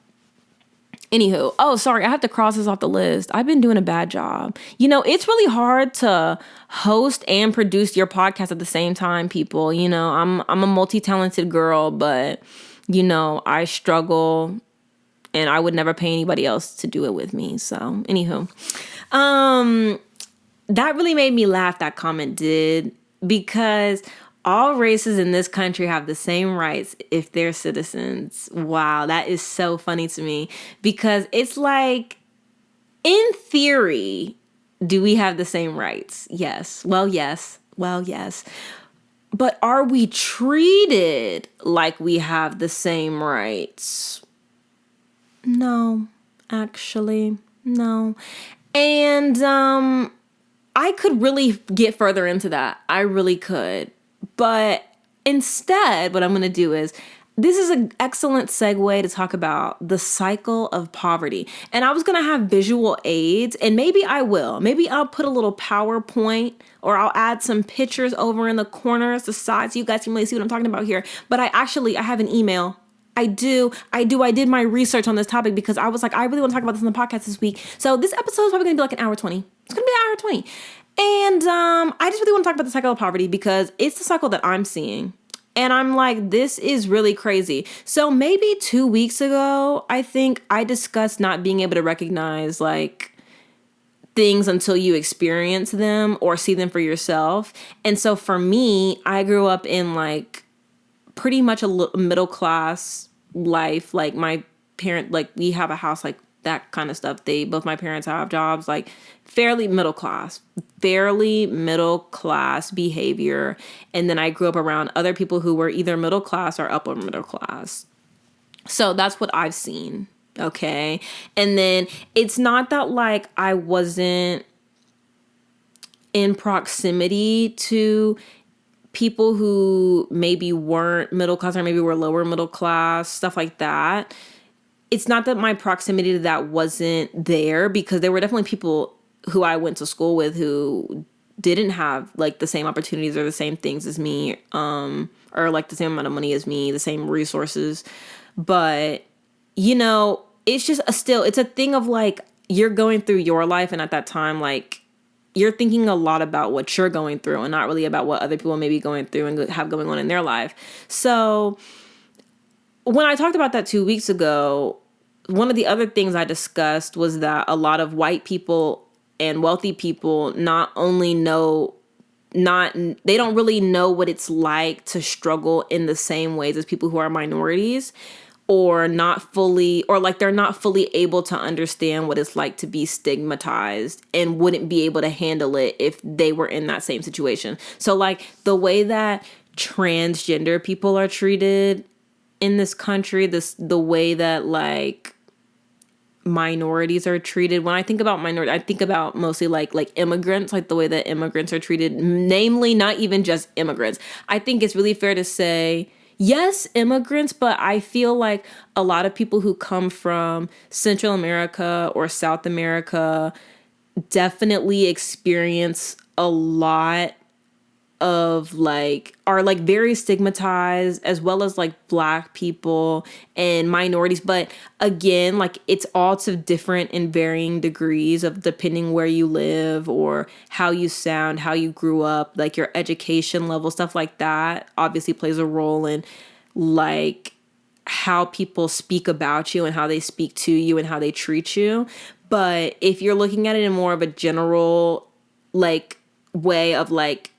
Anywho, oh, sorry, I have to cross this off the list. I've been doing a bad job. It's really hard to host and produce your podcast at the same time, people. I'm a multi-talented girl, but I struggle and I would never pay anybody else to do it with me. So, anywho, that really made me laugh, that comment did, because all races in this country have the same rights if they're citizens. Wow, that is so funny to me, because it's like, in theory, do we have the same rights? Yes. Well, yes. But are we treated like we have the same rights? No, actually, no. And I could really get further into that. I really could. But instead, what I'm going to do is, this is an excellent segue to talk about the cycle of poverty. And I was going to have visual aids, and maybe I will. Maybe I'll put a little PowerPoint, or I'll add some pictures over in the corners, the sides, so you guys can really see what I'm talking about here. But I have an email. I did my research on this topic, because I was like, I really want to talk about this on the podcast this week. So this episode is probably going to be like an hour 20. It's going to be an hour 20. And I just really want to talk about the cycle of poverty, because it's the cycle that I'm seeing. And I'm like, this is really crazy. So maybe 2 weeks ago, I think I discussed not being able to recognize like things until you experience them or see them for yourself. And so for me, I grew up in like pretty much a middle class life. Like my parent, like we have a house, like that kind of stuff. Both my parents have jobs, like fairly middle class behavior. And then I grew up around other people who were either middle class or upper middle class. So that's what I've seen. Okay. And then it's not that like I wasn't in proximity to people who maybe weren't middle class or maybe were lower middle class, stuff like that. It's not that my proximity to that wasn't there, because there were definitely people who I went to school with who didn't have like the same opportunities or the same things as me, or like the same amount of money as me, the same resources. But, it's just it's a thing of like, you're going through your life. And at that time, like, you're thinking a lot about what you're going through and not really about what other people may be going through and have going on in their life. So when I talked about that 2 weeks ago, one of the other things I discussed was that a lot of white people and wealthy people they don't really know what it's like to struggle in the same ways as people who are minorities, or they're not fully able to understand what it's like to be stigmatized and wouldn't be able to handle it if they were in that same situation. So like the way that transgender people are treated in this country, the way that like minorities are treated. When I think about minority, I think about mostly like immigrants, like the way that immigrants are treated, namely not even just immigrants. I think it's really fair to say, yes, immigrants, but I feel like a lot of people who come from Central America or South America definitely experience a lot of are very stigmatized, as well as like Black people and minorities. But again, like it's also different in varying degrees of depending where you live or how you sound, how you grew up, like your education level, stuff like that obviously plays a role in like how people speak about you and how they speak to you and how they treat you. But if you're looking at it in more of a general like way of like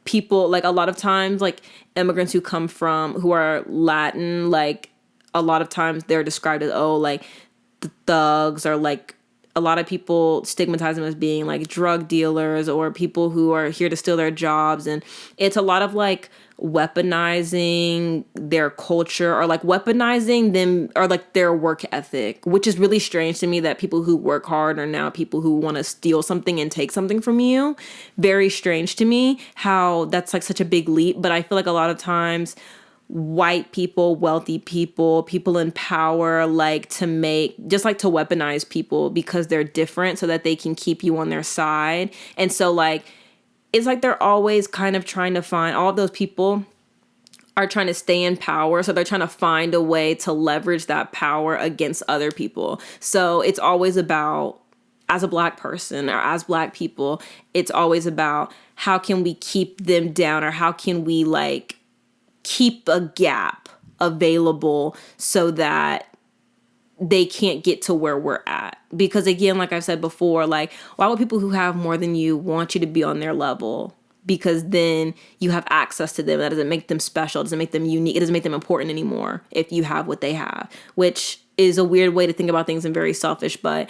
people, like a lot of times like immigrants who are Latin, like a lot of times they're described as like the thugs, or like a lot of people stigmatize them as being like drug dealers or people who are here to steal their jobs. And it's a lot of like weaponizing their culture, or like weaponizing them, or like their work ethic, which is really strange to me, that people who work hard are now people who want to steal something and take something from you. Very strange to me how that's like such a big leap. But I feel like a lot of times white people, wealthy people, people in power like to weaponize people because they're different so that they can keep you on their side. And so like it's like they're always kind of trying to find, all of those people are trying to stay in power. So they're trying to find a way to leverage that power against other people. So it's always about, as a Black person or as Black people, it's always about how can we keep them down, or how can we like keep a gap available so that they can't get to where we're at. Because again, like I've said before, like, why would people who have more than you want you to be on their level? Because then you have access to them. That doesn't make them special. It doesn't make them unique. It doesn't make them important anymore if you have what they have, which is a weird way to think about things and very selfish, but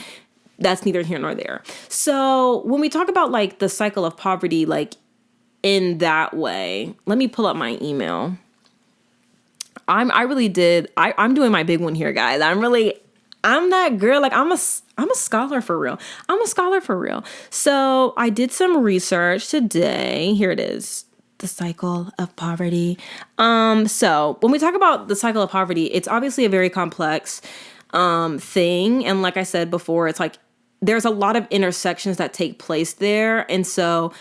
that's neither here nor there. So when we talk about like the cycle of poverty, like in that way, let me pull up my email. I'm doing my big one here, guys. I'm that girl. Like I'm a scholar for real. So I did some research today. Here it is. The cycle of poverty. So when we talk about the cycle of poverty, it's obviously a very complex thing. And like I said before, it's like there's a lot of intersections that take place there. And so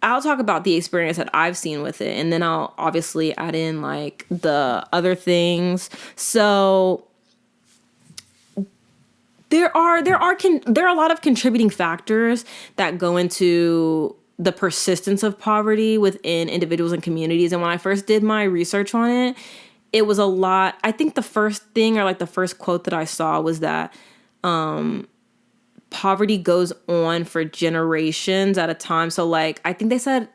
I'll talk about the experience that I've seen with it. And then I'll obviously add in like the other things. So there are a lot of contributing factors that go into the persistence of poverty within individuals and communities. And when I first did my research on it, it was a lot. I think the first thing, or like the first quote that I saw, was that poverty goes on for generations at a time. So like, I think they said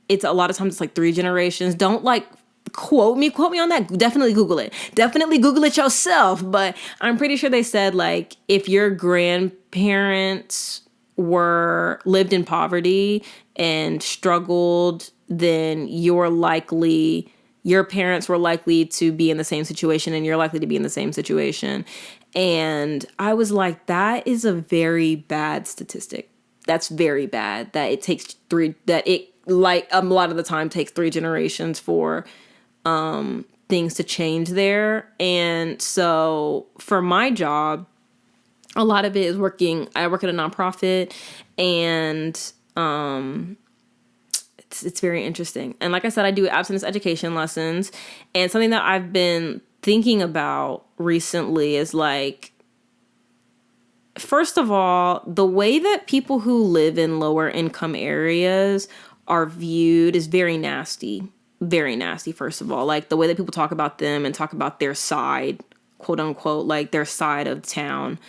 it's a lot of times it's like 3 generations. Don't like quote me on that. Definitely Google it yourself. But I'm pretty sure they said like, if your grandparents lived in poverty and struggled, then your parents were likely to be in the same situation, and you're likely to be in the same situation. And I was like, that is a very bad statistic. That's very bad that it takes like a lot of the time takes 3 generations for things to change there. And so for my job, a lot of it is I work at a nonprofit, and it's very interesting. And like I said, I do abstinence education lessons, and something that I've been thinking about recently is like, first of all, the way that people who live in lower income areas are viewed is very nasty. Very nasty, first of all. Like the way that people talk about them and talk about their side, quote unquote, like their side of town.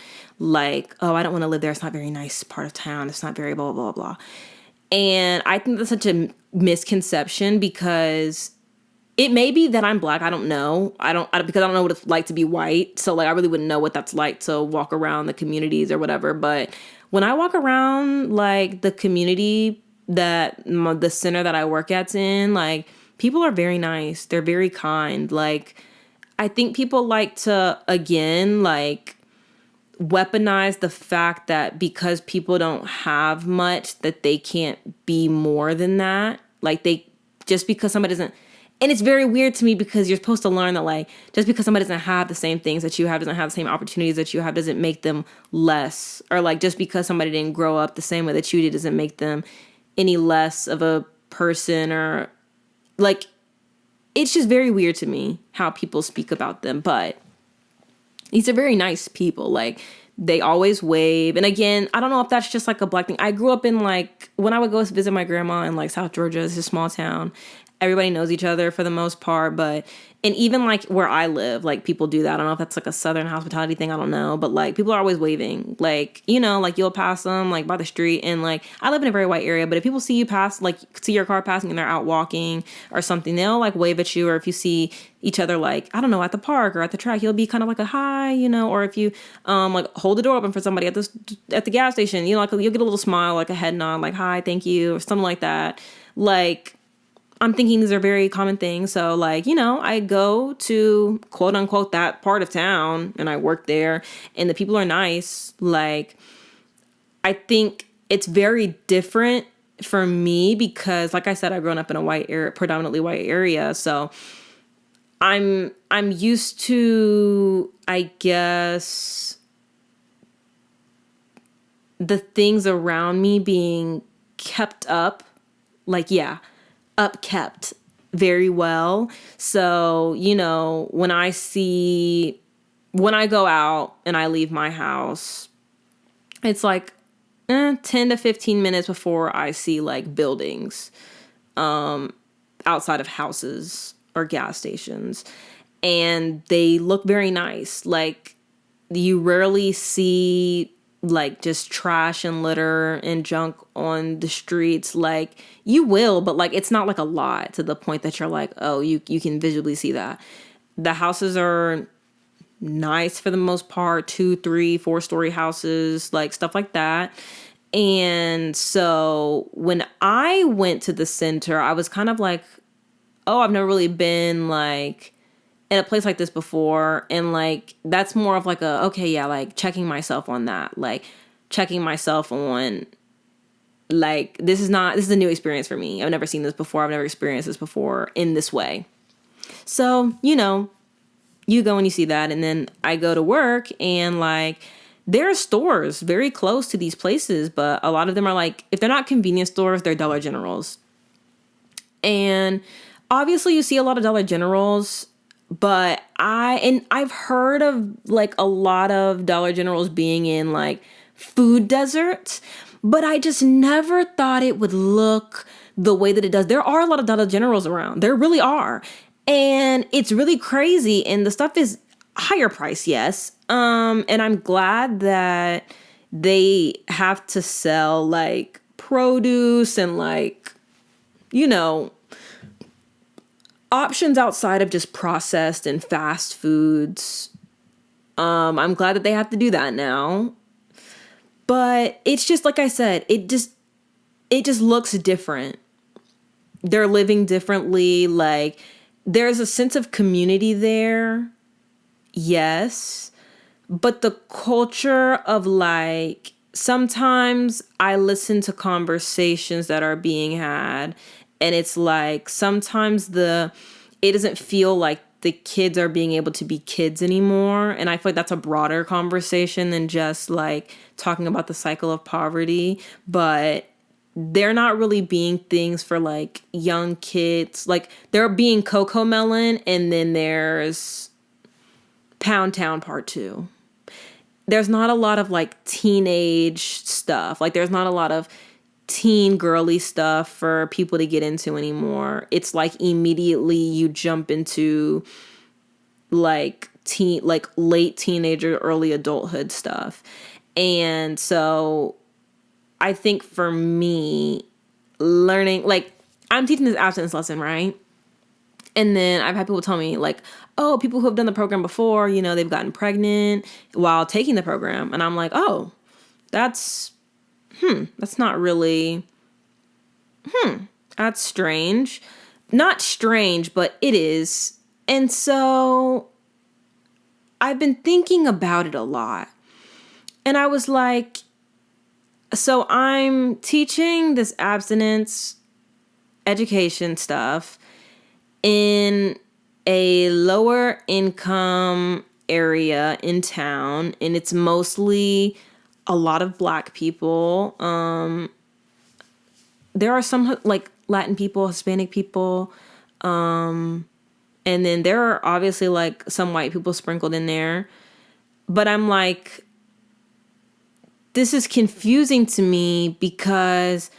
Like, oh, I don't want to live there. It's not a very nice part of town. It's not very blah, blah, blah. And I think that's such a misconception, because it may be that I'm Black. I don't know. Because I don't know what it's like to be white. So like, I really wouldn't know what that's like to walk around the communities or whatever. But when I walk around like the community that the center that I work at's in, like people are very nice. They're very kind. Like, I think people like to, again, like weaponize the fact that because people don't have much, that they can't be more than that. Like just because somebody doesn't. And it's very weird to me, because you're supposed to learn that like, just because somebody doesn't have the same things that you have, doesn't have the same opportunities that you have, doesn't make them less. Or like, just because somebody didn't grow up the same way that you did, doesn't make them any less of a person. Or like, it's just very weird to me how people speak about them. But these are very nice people. Like, they always wave. And again, I don't know if that's just like a Black thing. I grew up in like, when I would go visit my grandma in like South Georgia, it's a small town. Everybody knows each other for the most part. And even like where I live, like people do that. I don't know if that's like a Southern hospitality thing. I don't know. But like people are always waving. Like, you know, like you'll pass them like by the street. And like, I live in a very white area, but if people see you pass, like see your car passing and they're out walking or something, they'll like wave at you. Or if you see each other, like, I don't know, at the park or at the track, you'll be kind of like a hi, you know. Or if you like hold the door open for somebody at the gas station, you know, like you'll get a little smile, like a head nod, like hi, thank you, or something like that. Like, I'm thinking these are very common things. So like, you know, I go to quote unquote that part of town and I work there, and the people are nice. Like, I think it's very different for me because, like I said, I've grown up in a predominantly white area. So I'm used to, I guess, the things around me being kept up. Like, yeah, upkept very well. So, you know, when I go out and I leave my house, it's like 10 to 15 minutes before I see like buildings outside of houses or gas stations. and they look very nice. Like, you rarely see like just trash and litter and junk on the streets. Like, you will, but like it's not like a lot to the point that you're like, oh, you can visibly see that. The houses are nice for the most part, 2, 3, 4-story houses, like stuff like that. And so when I went to the center, I was kind of like, oh, I've never really been like in a place like this before. And like, that's more of like okay, yeah, like checking myself on that, like checking myself on like, this is a new experience for me. I've never seen this before. I've never experienced this before in this way. So, you go and you see that. And then I go to work and like, there are stores very close to these places, but a lot of them are like, if they're not convenience stores, they're Dollar Generals. And obviously you see a lot of Dollar Generals, but I've heard of like a lot of Dollar Generals being in like food deserts, but I just never thought it would look the way that it does. There are a lot of Dollar Generals around. There really are. And it's really crazy. And the stuff is higher price, yes. And I'm glad that they have to sell like produce and like, options outside of just processed and fast foods. I'm glad that they have to do that now. But it's just, like I said, it just looks different. They're living differently. Like, there's a sense of community there. Yes. But the culture of like, sometimes I listen to conversations that are being had, and it's like, sometimes it doesn't feel like the kids are being able to be kids anymore. And I feel like that's a broader conversation than just like talking about the cycle of poverty. But they're not really being things for like young kids. Like, they're being Coco Melon, and then there's Pound Town Part 2. There's not a lot of like teenage stuff. Like, there's not a lot of teen girly stuff for people to get into anymore. It's like immediately you jump into like late teenager, early adulthood stuff. And so I think for me, learning, like, I'm teaching this abstinence lesson, right? And then I've had people tell me like, oh, people who have done the program before, they've gotten pregnant while taking the program. And I'm like, oh, that's not really, that's strange. Not strange, but it is. And so I've been thinking about it a lot. And I was like, so I'm teaching this abstinence education stuff in a lower income area in town, and it's mostly a lot of Black people. There are some like Latin people, Hispanic people, and then there are obviously like some white people sprinkled in there. But I'm like, this is confusing to me because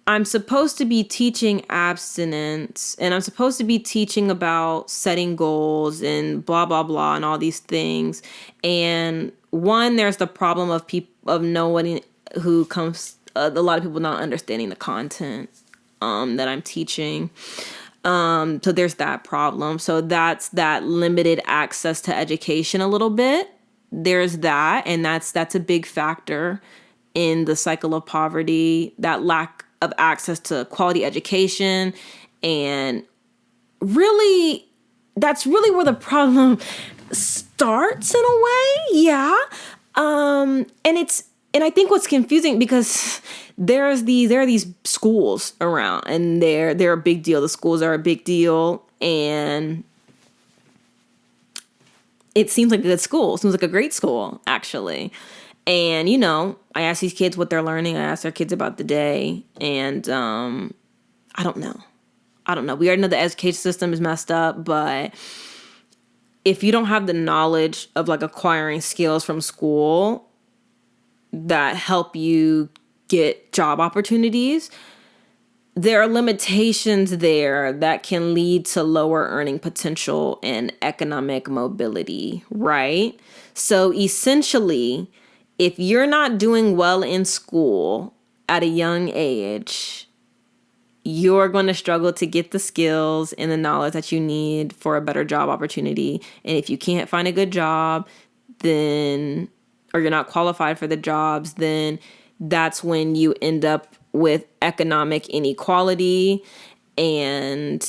I'm supposed to be teaching abstinence, and I'm supposed to be teaching about setting goals and blah, blah, blah, and all these things. And one, there's the problem of knowing who comes, a lot of people not understanding the content that I'm teaching. So there's that problem. So that's that limited access to education a little bit. There's that, and that's a big factor in the cycle of poverty, that lack of access to quality education. And really, that's really where the problem starts in a way. Yeah. And I think what's confusing, because there are these schools around, and they're a big deal. The schools are a big deal, and it seems like a good school. It seems like a great school, actually. And, I ask these kids what they're learning. I ask their kids about the day. And I don't know. We already know the education system is messed up. But if you don't have the knowledge of like acquiring skills from school that help you get job opportunities, there are limitations there that can lead to lower earning potential and economic mobility, right? So essentially, if you're not doing well in school at a young age, you're going to struggle to get the skills and the knowledge that you need for a better job opportunity. And if you can't find a good job, then, or you're not qualified for the jobs, then that's when you end up with economic inequality. And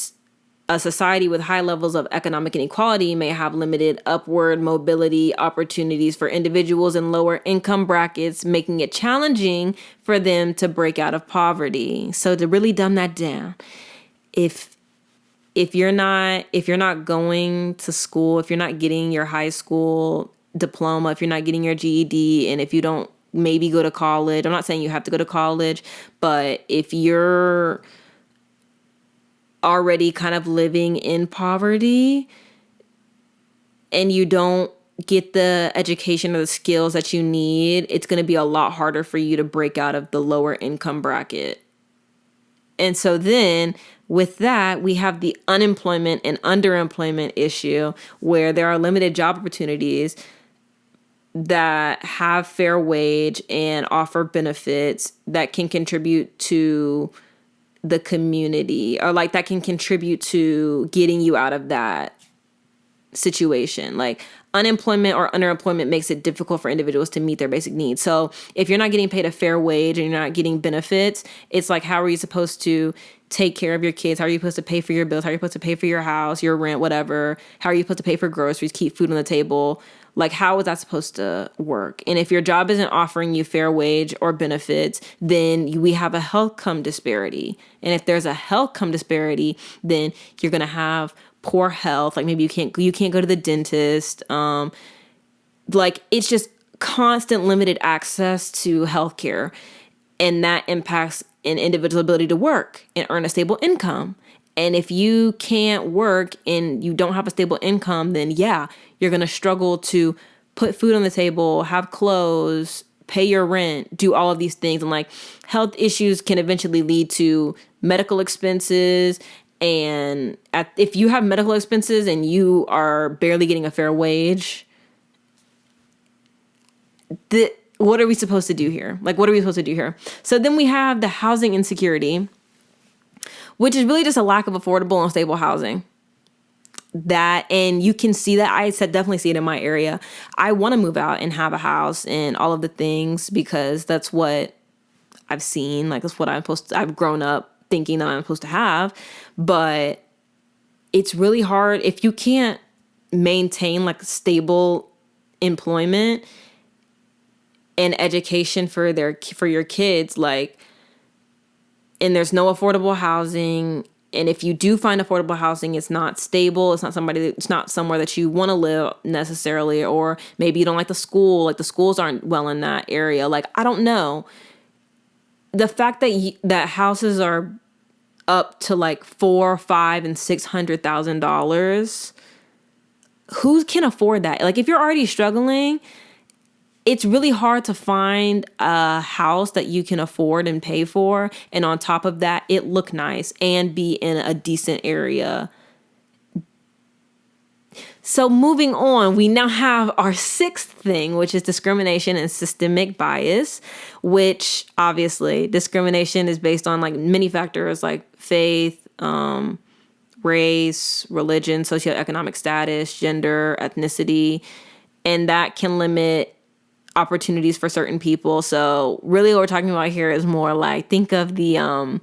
a society with high levels of economic inequality may have limited upward mobility opportunities for individuals in lower income brackets, making it challenging for them to break out of poverty. So to really dumb that down, if you're not going to school, if you're not getting your high school diploma, if you're not getting your GED, and if you don't maybe go to college, I'm not saying you have to go to college, but if you're already kind of living in poverty and you don't get the education or the skills that you need, it's going to be a lot harder for you to break out of the lower income bracket. And so then with that, we have the unemployment and underemployment issue where there are limited job opportunities that have fair wage and offer benefits that can contribute to the community, or like that can contribute to getting you out of that situation. Like unemployment or underemployment makes it difficult for individuals to meet their basic needs. So if you're not getting paid a fair wage and you're not getting benefits, it's like, how are you supposed to take care of your kids? How are you supposed to pay for your bills? How are you supposed to pay for your house, your rent, whatever? How are you supposed to pay for groceries, keep food on the table? Like, how is that supposed to work? And if your job isn't offering you fair wage or benefits, then we have a health come disparity. And if there's a health come disparity, then you're going to have poor health. Like maybe you can't go to the dentist. Like it's just constant limited access to healthcare. And that impacts an individual's ability to work and earn a stable income. And if you can't work and you don't have a stable income, then yeah, you're going to struggle to put food on the table, have clothes, pay your rent, do all of these things. And like health issues can eventually lead to medical expenses. And if you have medical expenses and you are barely getting a fair wage, what are we supposed to do here? Like, what are we supposed to do here? So then we have the housing insecurity, which is really just a lack of affordable and stable housing. And you can see that. I said definitely see it in my area. I want to move out and have a house and all of the things because that's what I've seen. Like that's what I've grown up thinking that I'm supposed to have. But it's really hard if you can't maintain like stable employment and education for your kids, like, and there's no affordable housing. And if you do find affordable housing, it's not stable. It's not somewhere that you want to live necessarily, or maybe you don't like the school. Like the schools aren't well in that area. Like, I don't know. The fact that houses are up to like $400,000, $500,000, and $600,000, who can afford that? Like, if you're already struggling, it's really hard to find a house that you can afford and pay for. And on top of that, it look nice and be in a decent area. So moving on, we now have our sixth thing, which is discrimination and systemic bias, which obviously discrimination is based on like many factors like faith, race, religion, socioeconomic status, gender, ethnicity, and that can limit opportunities for certain people. So really what we're talking about here is more like, think of the, oh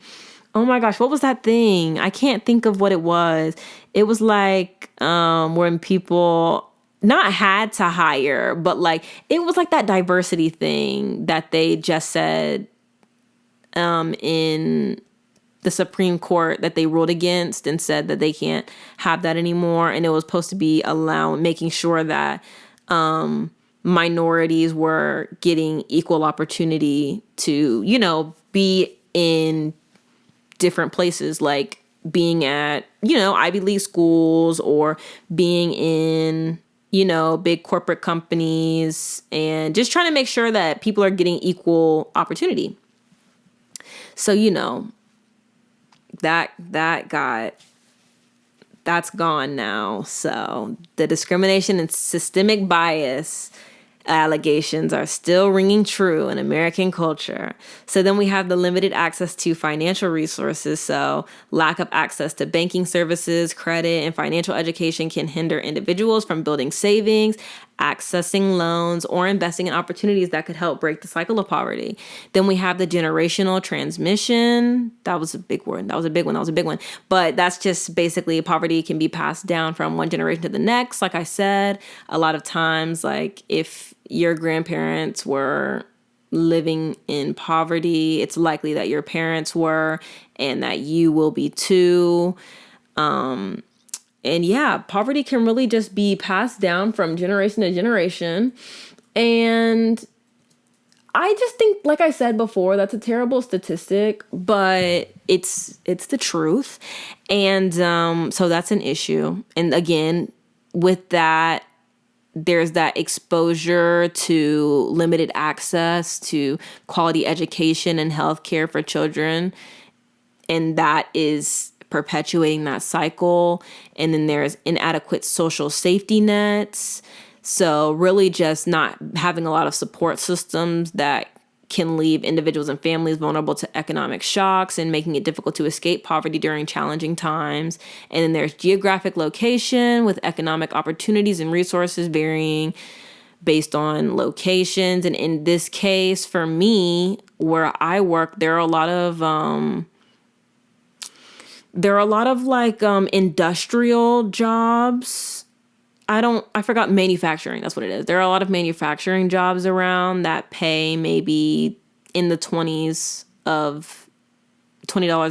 my gosh, what was that thing? I can't think of what it was. It was like, when people not had to hire, but like, it was like that diversity thing that they just said, in the Supreme Court that they ruled against and said that they can't have that anymore. And it was supposed to be making sure that, minorities were getting equal opportunity to, be in different places, like being at, Ivy League schools or being in, big corporate companies, and just trying to make sure that people are getting equal opportunity. So, that's gone now. So the discrimination and systemic bias allegations are still ringing true in American culture. So then we have the limited access to financial resources. So lack of access to banking services, credit, and financial education can hinder individuals from building savings, accessing loans, or investing in opportunities that could help break the cycle of poverty. Then we have the generational transmission. That was a big word. That was a big one. But that's just basically poverty can be passed down from one generation to the next. Like I said, a lot of times, like if your grandparents were living in poverty, it's likely that your parents were and that you will be too. And yeah, poverty can really just be passed down from generation to generation. And I just think, like I said before, that's a terrible statistic, but it's the truth. And so that's an issue. And again, with that, there's that exposure to limited access to quality education and healthcare for children. And that is perpetuating that cycle. And then there's inadequate social safety nets. So really just not having a lot of support systems that can leave individuals and families vulnerable to economic shocks and making it difficult to escape poverty during challenging times. And then there's geographic location with economic opportunities and resources varying based on locations. And in this case, for me, where I work, there are a lot of like industrial jobs. I forgot manufacturing. That's what it is. There are a lot of manufacturing jobs around that pay maybe in the $20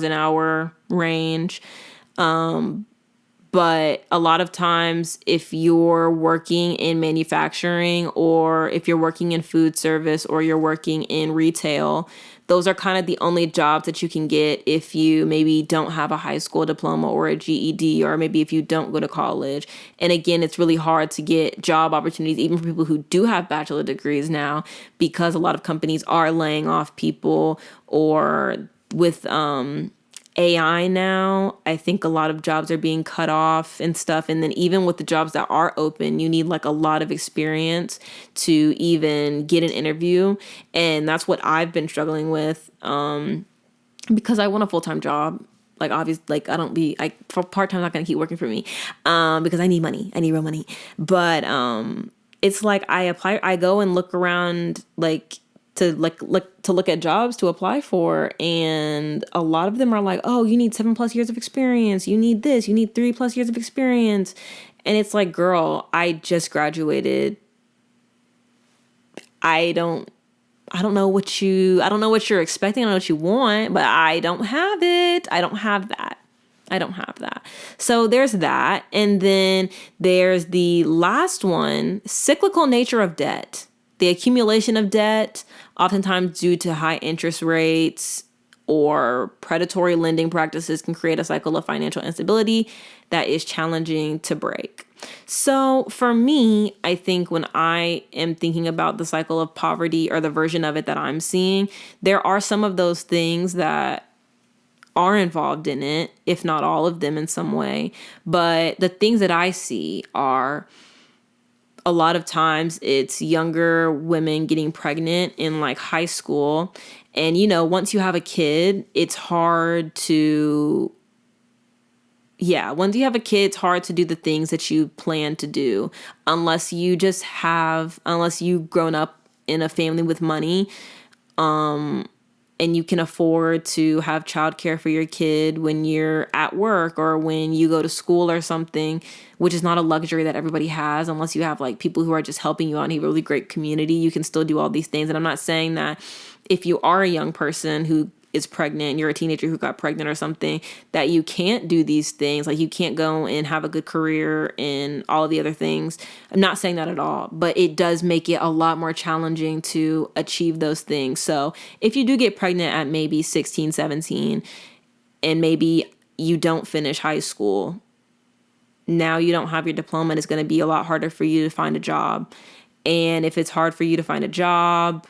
an hour range. But a lot of times if you're working in manufacturing or if you're working in food service or you're working in retail, those are kind of the only jobs that you can get if you maybe don't have a high school diploma or a GED, or maybe if you don't go to college. And again, it's really hard to get job opportunities, even for people who do have bachelor degrees now, because a lot of companies are laying off people, or with AI now, I think a lot of jobs are being cut off and stuff. And then even with the jobs that are open, you need like a lot of experience to even get an interview. And that's what I've been struggling with because I want a full-time job. Like obviously, like for part-time, not going to keep working for me because I need money. I need real money. But it's like I go and look around to look at jobs to apply for, and a lot of them are like, oh, you need 7+ years of experience, you need this, you need 3+ years of experience. And it's like, girl, I just graduated. I don't know what you're expecting. I don't know what you want, but I don't have it. I don't have that. So there's that. And then there's the last one, cyclical nature of debt. The accumulation of debt, oftentimes due to high interest rates or predatory lending practices, can create a cycle of financial instability that is challenging to break. So for me, I think when I am thinking about the cycle of poverty, or the version of it that I'm seeing, there are some of those things that are involved in it, if not all of them in some way. But the things that I see are, a lot of times it's younger women getting pregnant in like high school. And, once you have a kid, it's hard to do the things that you plan to do unless you've grown up in a family with money. And you can afford to have childcare for your kid when you're at work or when you go to school or something, which is not a luxury that everybody has unless you have like people who are just helping you out in a really great community. You can still do all these things. And I'm not saying that if you are a young person who is pregnant, you're a teenager who got pregnant or something, that you can't do these things. Like you can't go and have a good career and all of the other things. I'm not saying that at all, but it does make it a lot more challenging to achieve those things. So if you do get pregnant at maybe 16, 17, and maybe you don't finish high school, now you don't have your diploma, and it's going to be a lot harder for you to find a job. And if it's hard for you to find a job,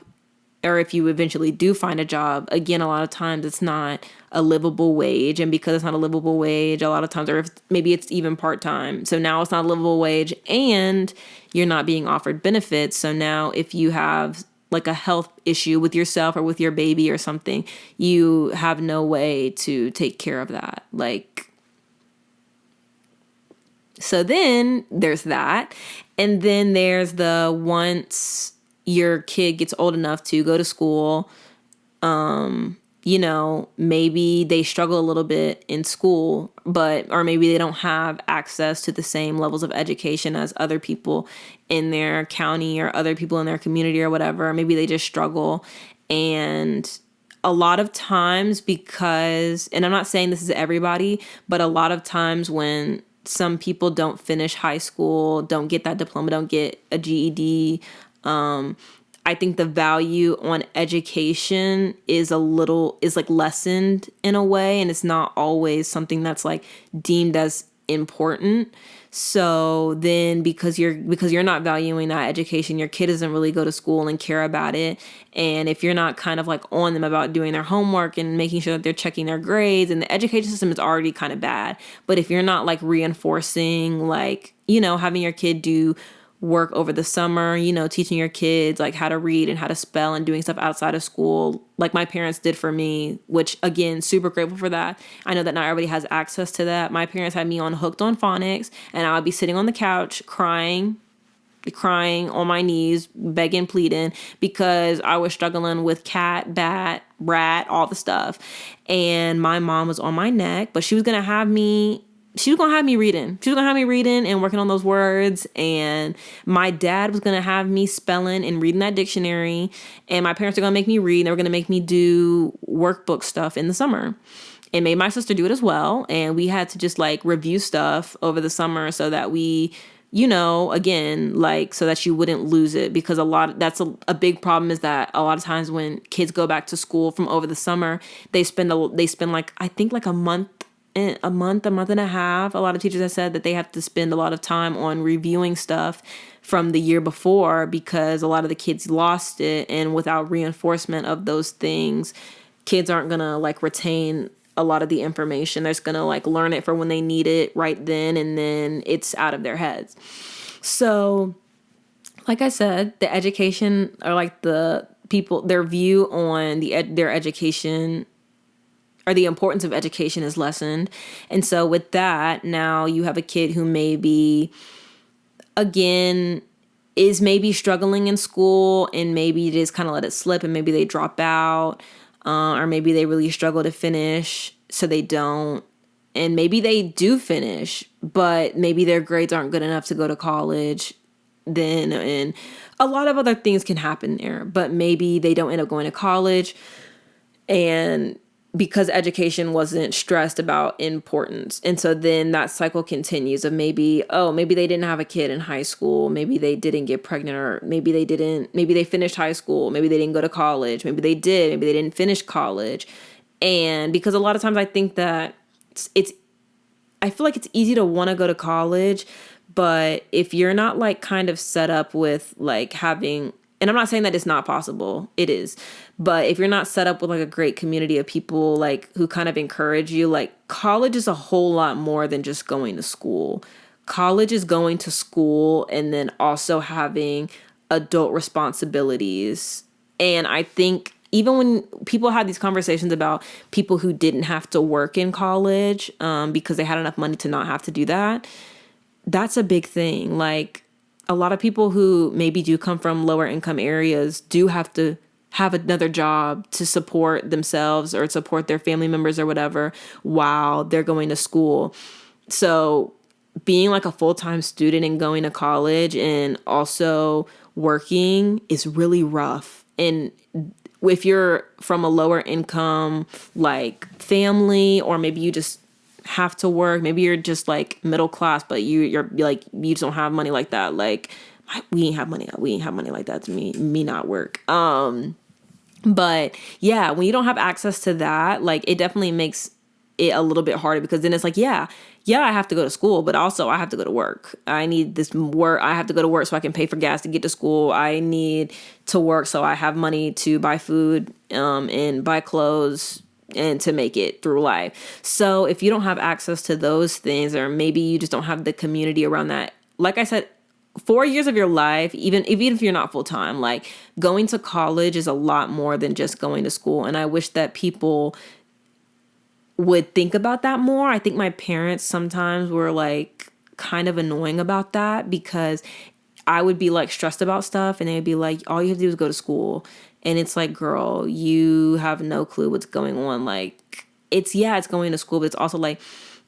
or if you eventually do find a job, again, a lot of times it's not a livable wage. And because it's not a livable wage, a lot of times, or if maybe it's even part-time. So now it's not a livable wage and you're not being offered benefits. So now if you have like a health issue with yourself or with your baby or something, you have no way to take care of that. Like, so then there's that. And then there's the once your kid gets old enough to go to school, maybe they struggle a little bit in school, or maybe they don't have access to the same levels of education as other people in their county or other people in their community or whatever. Maybe they just struggle. And a lot of times and I'm not saying this is everybody, but a lot of times when some people don't finish high school, don't get that diploma, don't get a GED, I think the value on education is like lessened in a way, and it's not always something that's like deemed as important. So then because you're not valuing that education, your kid doesn't really go to school and care about it. And if you're not kind of like on them about doing their homework and making sure that they're checking their grades, and the education system is already kind of bad. But if you're not like reinforcing, like, having your kid do work over the summer, teaching your kids like how to read and how to spell and doing stuff outside of school, like my parents did for me, which again, super grateful for that. I know that not everybody has access to that. My parents had me hooked on phonics, and I would be sitting on the couch crying on my knees, begging, pleading, because I was struggling with cat, bat, rat, all the stuff. And my mom was on my neck, but she was going to have me reading. She was going to have me reading and working on those words. And my dad was going to have me spelling and reading that dictionary. And my parents were going to make me read. And they were going to make me do workbook stuff in the summer. And made my sister do it as well. And we had to just like review stuff over the summer so that we, again, like so that she wouldn't lose it. Because that's a big problem is that a lot of times when kids go back to school from over the summer, they spend like, I think like a month and a half. A lot of teachers have said that they have to spend a lot of time on reviewing stuff from the year before because a lot of the kids lost it. And without reinforcement of those things, kids aren't going to like retain a lot of the information. They're just going to like learn it for when they need it right then, and then it's out of their heads. So like I said, the education, or like the people, their view on their education, or the importance of education, is lessened. And so with that, now you have a kid who maybe, again, is maybe struggling in school, and maybe you just kind of let it slip, and maybe they drop out, or maybe they really struggle to finish, so they don't. And maybe they do finish, but maybe their grades aren't good enough to go to college then, and a lot of other things can happen there. But maybe they don't end up going to college, and because education wasn't stressed about importance. And so then that cycle continues of maybe they didn't have a kid in high school. Maybe they didn't get pregnant, or maybe they finished high school. Maybe they didn't go to college. Maybe they did. Maybe they didn't finish college. And because a lot of times I think that I feel like it's easy to want to go to college, but if you're not like kind of set up with like having, and I'm not saying that it's not possible, it is, but if you're not set up with like a great community of people like who kind of encourage you, like college is a whole lot more than just going to school. College is going to school and then also having adult responsibilities. And I think even when people have these conversations about people who didn't have to work in college because they had enough money to not have to do that, that's a big thing. Like a lot of people who maybe do come from lower income areas do have to have another job to support themselves or support their family members or whatever while they're going to school. So being like a full-time student and going to college and also working is really rough. And if you're from a lower income like family, or maybe you just have to work, maybe you're just like middle class, but you're like, you just don't have money like that. Like we ain't have money like that to me not work. But yeah, when you don't have access to that, like it definitely makes it a little bit harder, because then it's like, yeah, I have to go to school, but also I have to go to work. I need this work. I have to go to work so I can pay for gas to get to school. I need to work so I have money to buy food, and buy clothes and to make it through life. So if you don't have access to those things, or maybe you just don't have the community around that, like I said, 4 years of your life, even if you're not full time, like going to college is a lot more than just going to school. And I wish that people would think about that more. I think my parents sometimes were like kind of annoying about that, because I would be like stressed about stuff and they'd be like, all you have to do is go to school. And it's like, girl, you have no clue what's going on. Like, it's going to school, but it's also like,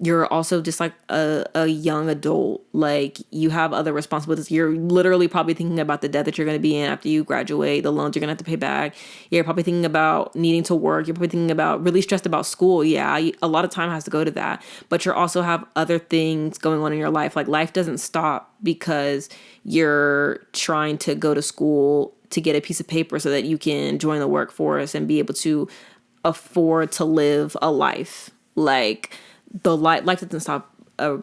you're also just like a young adult. Like, you have other responsibilities. You're literally probably thinking about the debt that you're going to be in after you graduate, the loans you're going to have to pay back. You're probably thinking about needing to work. You're probably thinking about really stressed about school. Yeah, a lot of time has to go to that. But you also have other things going on in your life. Like, life doesn't stop because you're trying to go to school to get a piece of paper so that you can join the workforce and be able to afford to live a life. Like, the life doesn't stop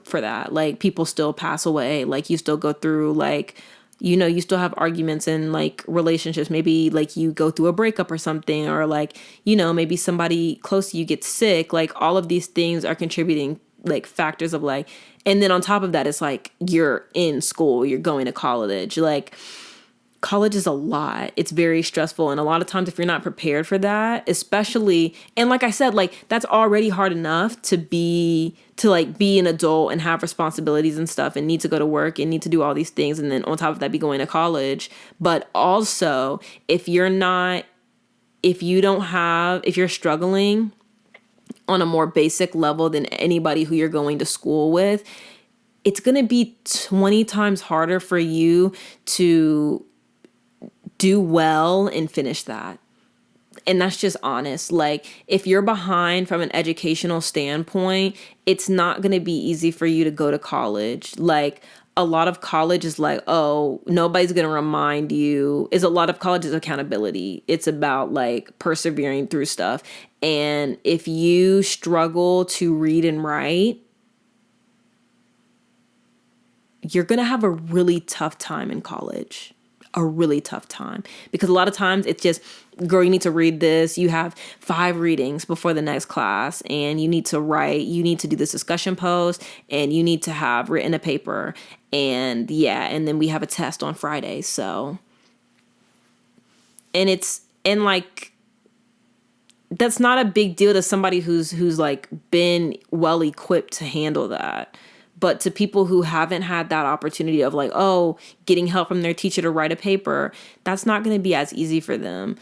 for that. Like, people still pass away. Like, you still go through, like, you still have arguments in like relationships. Maybe like you go through a breakup or something, or like, maybe somebody close to you gets sick. Like, all of these things are contributing like factors of like, and then on top of that, it's like you're in school, you're going to college. Like, college is a lot. It's very stressful. And a lot of times if you're not prepared for that, especially, and like I said, like, that's already hard enough to be an adult and have responsibilities and stuff and need to go to work and need to do all these things. And then on top of that, be going to college. But also, if you're struggling on a more basic level than anybody who you're going to school with, it's going to be 20 times harder for you to do well and finish that. And that's just honest. Like, if you're behind from an educational standpoint, it's not going to be easy for you to go to college. Like, a lot of college is like, oh, nobody's going to remind you. A lot of college is accountability. It's about like persevering through stuff. And if you struggle to read and write, you're going to have a really tough time in college. A really tough time, because a lot of times it's just, girl, you need to read this. You have 5 readings before the next class, and you need to write. You need to do this discussion post, and you need to have written a paper, and then we have a test on Friday. So, and like, that's not a big deal to somebody who's like been well equipped to handle that. But to people who haven't had that opportunity of like, oh, getting help from their teacher to write a paper, that's not going to be as easy for them.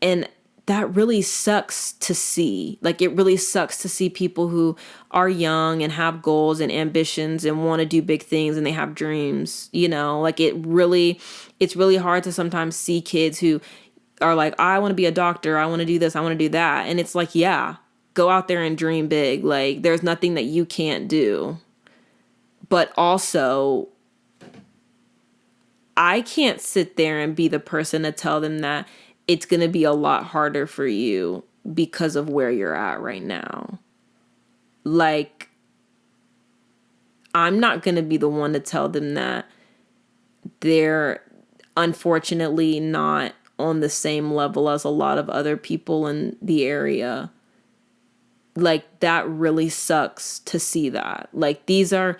And that really sucks to see. Like, it really sucks to see people who are young and have goals and ambitions and want to do big things and they have dreams, like it's really hard to sometimes see kids who are like, I want to be a doctor. I want to do this. I want to do that. And it's like, yeah, go out there and dream big. Like, there's nothing that you can't do. But also, I can't sit there and be the person to tell them that it's going to be a lot harder for you because of where you're at right now. Like, I'm not going to be the one to tell them that they're unfortunately not on the same level as a lot of other people in the area. Like, that really sucks to see that. Like, these are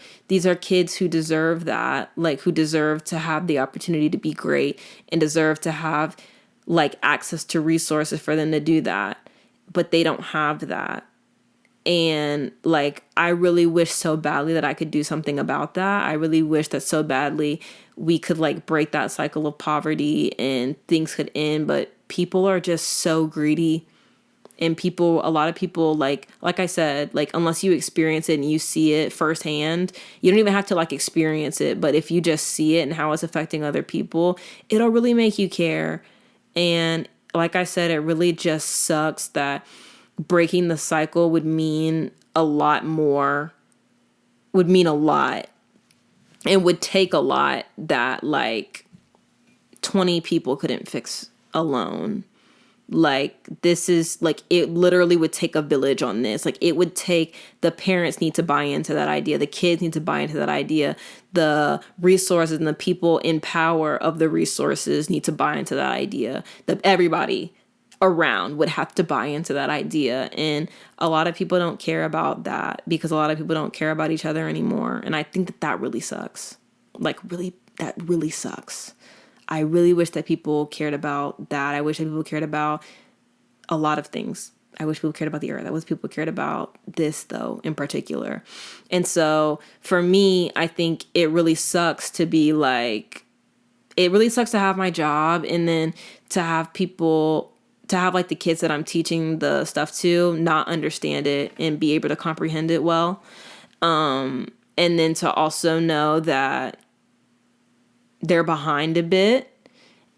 kids who deserve that, like, who deserve to have the opportunity to be great and deserve to have like access to resources for them to do that, but they don't have that. And like, I really wish so badly that I could do something about that. I really wish that so badly we could like break that cycle of poverty and things could end, but people are just so greedy. And a lot of people, like I said, like, unless you experience it and you see it firsthand, you don't even have to like experience it. But if you just see it and how it's affecting other people, it'll really make you care. And like I said, it really just sucks that breaking the cycle would mean a lot, and would take a lot that like 20 people couldn't fix alone. Like, this is like, it literally would take a village on this. Like, it would take, the parents need to buy into that idea, the kids need to buy into that idea, the resources and the people in power of the resources need to buy into that idea, that everybody around would have to buy into that idea. And a lot of people don't care about that, because a lot of people don't care about each other anymore. And I think that that really sucks. Like, really, that really sucks. I really wish that people cared about that. I wish that people cared about a lot of things. I wish people cared about the earth. I wish people cared about this, though, in particular. And so for me, I think it really sucks to be like, it really sucks to have my job and then to have people, to have like the kids that I'm teaching the stuff to not understand it and be able to comprehend it well. And then to also know that they're behind a bit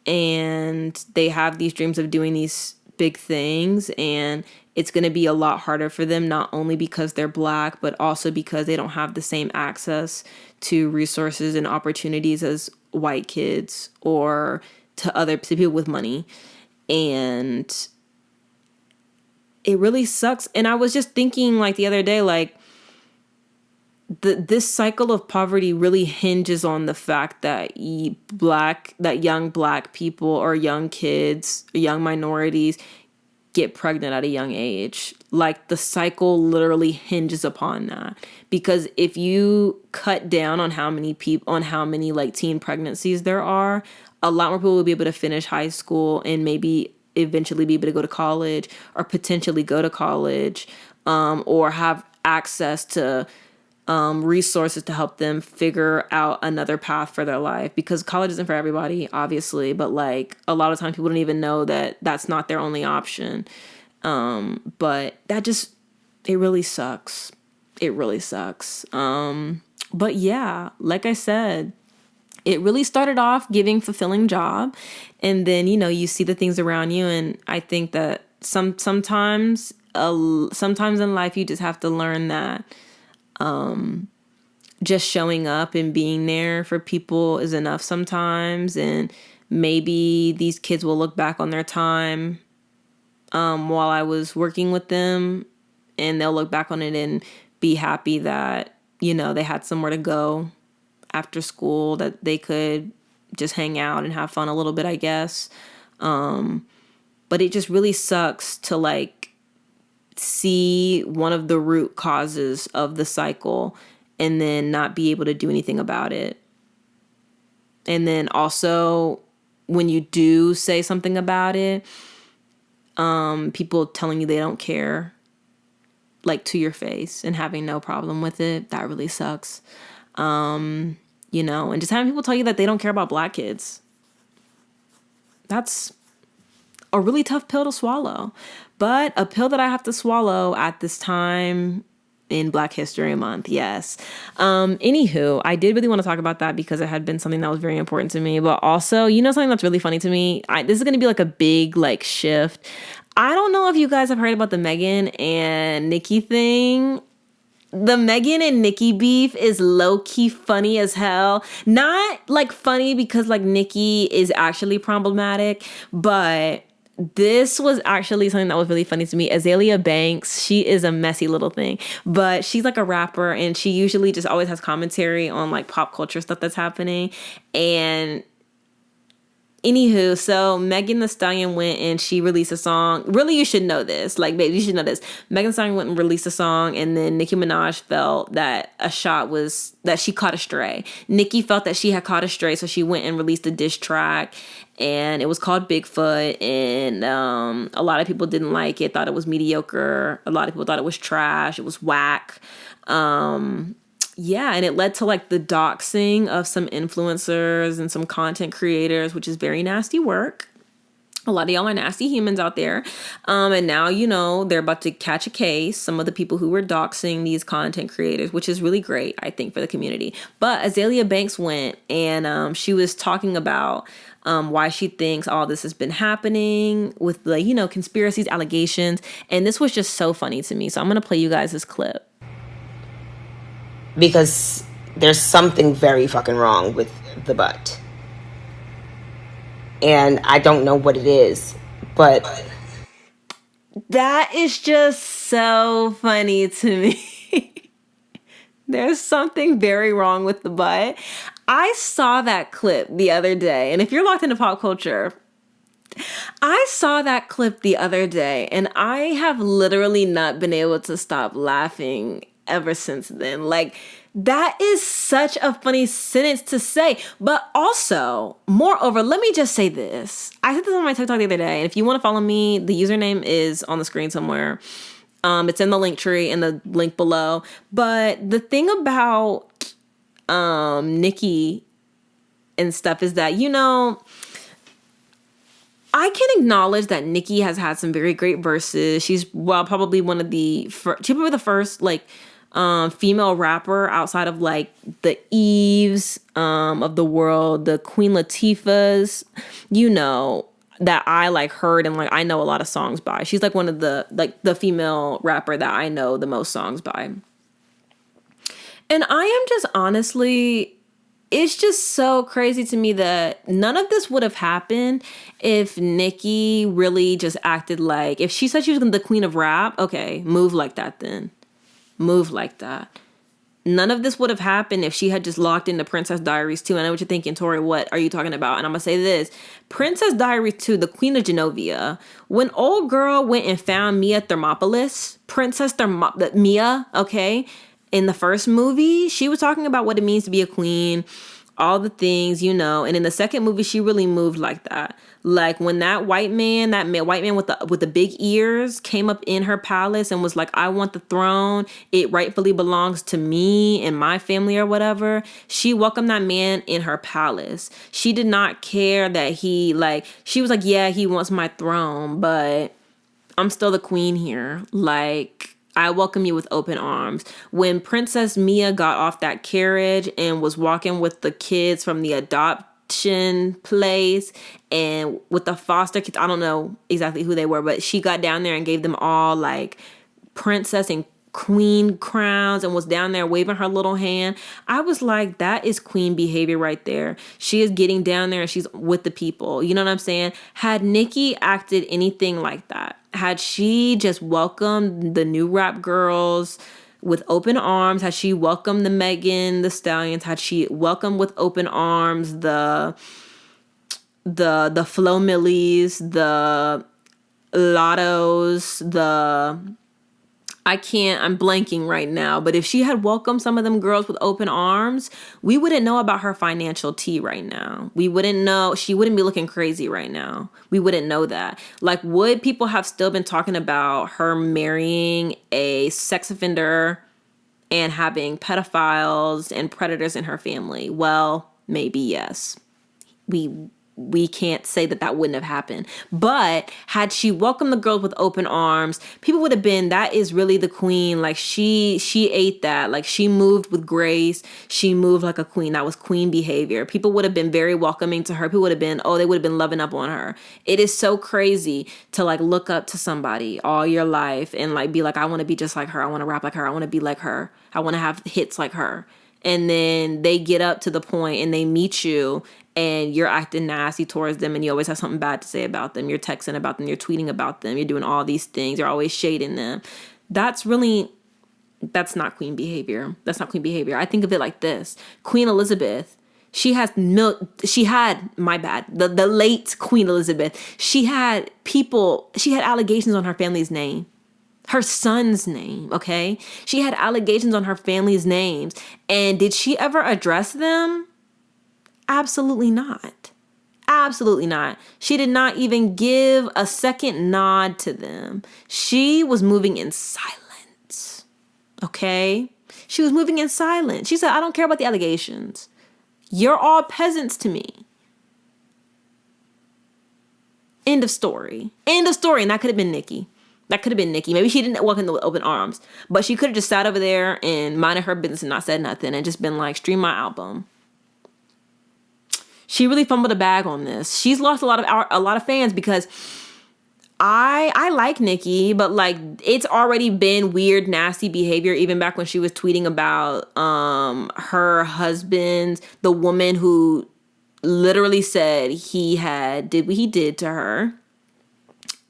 and they have these dreams of doing these big things, and it's going to be a lot harder for them, not only because they're Black, but also because they don't have the same access to resources and opportunities as white kids or to people with money. And it really sucks. And I was just thinking, like, the other day, like, this cycle of poverty really hinges on the fact that young Black people or young kids, young minorities get pregnant at a young age. Like, the cycle literally hinges upon that. Because if you cut down on how many like teen pregnancies there are, a lot more people will be able to finish high school and maybe eventually be able to go to college, or potentially go to college, or have access to resources to help them figure out another path for their life. Because college isn't for everybody, obviously, but like, a lot of times people don't even know that that's not their only option. But it really sucks. It really sucks. But yeah, like I said, it really started off giving fulfilling job, and then, you see the things around you. And I think that sometimes in life you just have to learn that just showing up and being there for people is enough sometimes. And maybe these kids will look back on their time while I was working with them, and they'll look back on it and be happy that, they had somewhere to go after school, that they could just hang out and have fun a little bit, I guess. But it just really sucks to like see one of the root causes of the cycle and then not be able to do anything about it. And then also, when you do say something about it, people telling you they don't care, like, to your face, and having no problem with it. That really sucks. And just having people tell you that they don't care about Black kids. That's a really tough pill to swallow, but a pill that I have to swallow at this time in Black History Month. Yes. Anywho, I did really want to talk about that because it had been something that was very important to me, but also, something that's really funny to me. This is going to be like a big like shift. I don't know if you guys have heard about the Megan and Nicki thing. The Megan and Nicki beef is low-key funny as hell. Not like funny because like Nicki is actually problematic, but this was actually something that was really funny to me. Azealia Banks, she is a messy little thing, but she's like a rapper, and she usually just always has commentary on like pop culture stuff that's happening. And anywho, so Megan Thee Stallion went and she released a song. Really, you should know this. Like, babe, you should know this. Megan Thee Stallion went and released a song, and then Nicki Minaj felt that that she caught a stray. Nicki felt that she had caught a stray, so she went and released a diss track, and it was called Bigfoot, and a lot of people didn't like it, thought it was mediocre. A lot of people thought it was trash. It was whack. Yeah, and it led to like the doxing of some influencers and some content creators, which is very nasty work. A lot of y'all are nasty humans out there. And now, they're about to catch a case, some of the people who were doxing these content creators, which is really great, I think, for the community. But Azealia Banks went and she was talking about why she thinks all this has been happening with the, conspiracies, allegations. And this was just so funny to me. So I'm going to play you guys this clip. Because there's something very fucking wrong with the butt. And I don't know what it is, but That is just so funny to me. There's something very wrong with the butt. I saw that clip the other day, and if you're locked into pop culture, I saw that clip the other day, and I have literally not been able to stop laughing ever since then. Like, that is such a funny sentence to say. But also, moreover, let me just say this. I said this on my TikTok the other day, and if you want to follow me, the username is on the screen somewhere. It's in the link tree in the link below. But the thing about Nicki and stuff is that, you know, I can acknowledge that Nicki has had some very great verses. She's probably one of the she's probably the first female rapper outside of like the Eves of the world, the Queen Latifahs, you know, that I like heard and like I know a lot of songs by. She's like one of the female rapper that I know the most songs by. And I am just honestly, it's just so crazy to me that none of this would have happened if Nicki really just acted like, if she said she was the queen of rap, okay, move like that then. Move like that. None of this would have happened if she had just locked into Princess Diaries 2. I know what you're thinking, Tori, what are you talking about? And I'm going to say this. Princess Diaries 2, the Queen of Genovia, when old girl went and found Mia Thermopolis, Mia, okay, in the first movie, she was talking about what it means to be a queen, all the things, you know. And in the second movie, she really moved like that. Like when that white man with the big ears came up in her palace and was like, I want the throne. It rightfully belongs to me and my family or whatever. She welcomed that man in her palace. She did not care that she was like, yeah, he wants my throne, but I'm still the queen here. Like, I welcome you with open arms. When Mia got off that carriage and was walking with the kids from the adoption place and with the foster kids, I don't know exactly who they were, but she got down there and gave them all like princess and queen crowns and was down there waving her little hand. I was like, that is queen behavior right there. She is getting down there and she's with the people. You know what I'm saying? Had Nicki acted anything like that, had she just welcomed the new rap girls with open arms, had she welcomed the Megan, the Stallions, had she welcomed with open arms the Flo Millies, the Lottos, I'm blanking right now, but if she had welcomed some of them girls with open arms, we wouldn't know about her financial tea right now. We wouldn't know. She wouldn't be looking crazy right now. We wouldn't know that. Like, would people have still been talking about her marrying a sex offender and having pedophiles and predators in her family? Well, maybe yes. We can't say that wouldn't have happened. But had she welcomed the girls with open arms, people would have been, that is really the queen. Like she ate that. Like she moved with grace. She moved like a queen. That was queen behavior. People would have been very welcoming to her. People would have been, they would have been loving up on her. It is so crazy to like look up to somebody all your life and like be like, I want to be just like her. I want to rap like her. I want to be like her. I want to have hits like her. And then they get up to the point and they meet you and you're acting nasty towards them and you always have something bad to say about them. You're texting about them. You're tweeting about them. You're doing all these things. You're always shading them. That's not queen behavior. That's not queen behavior. I think of it like this. Queen Elizabeth, the late Queen Elizabeth, she had allegations on her family's name. Her son's name, okay? She had allegations on her family's names. And did she ever address them? Absolutely not. Absolutely not. She did not even give a second nod to them. She was moving in silence, okay? She was moving in silence. She said, I don't care about the allegations. You're all peasants to me. End of story. End of story. And that could have been Nicki. Maybe she didn't walk in with open arms, but she could have just sat over there and minded her business and not said nothing and just been like, stream my album. She really fumbled a bag on this. She's lost a lot of fans because I like Nicki, but like it's already been weird, nasty behavior even back when she was tweeting about her husband, the woman who literally said he did what he did to her.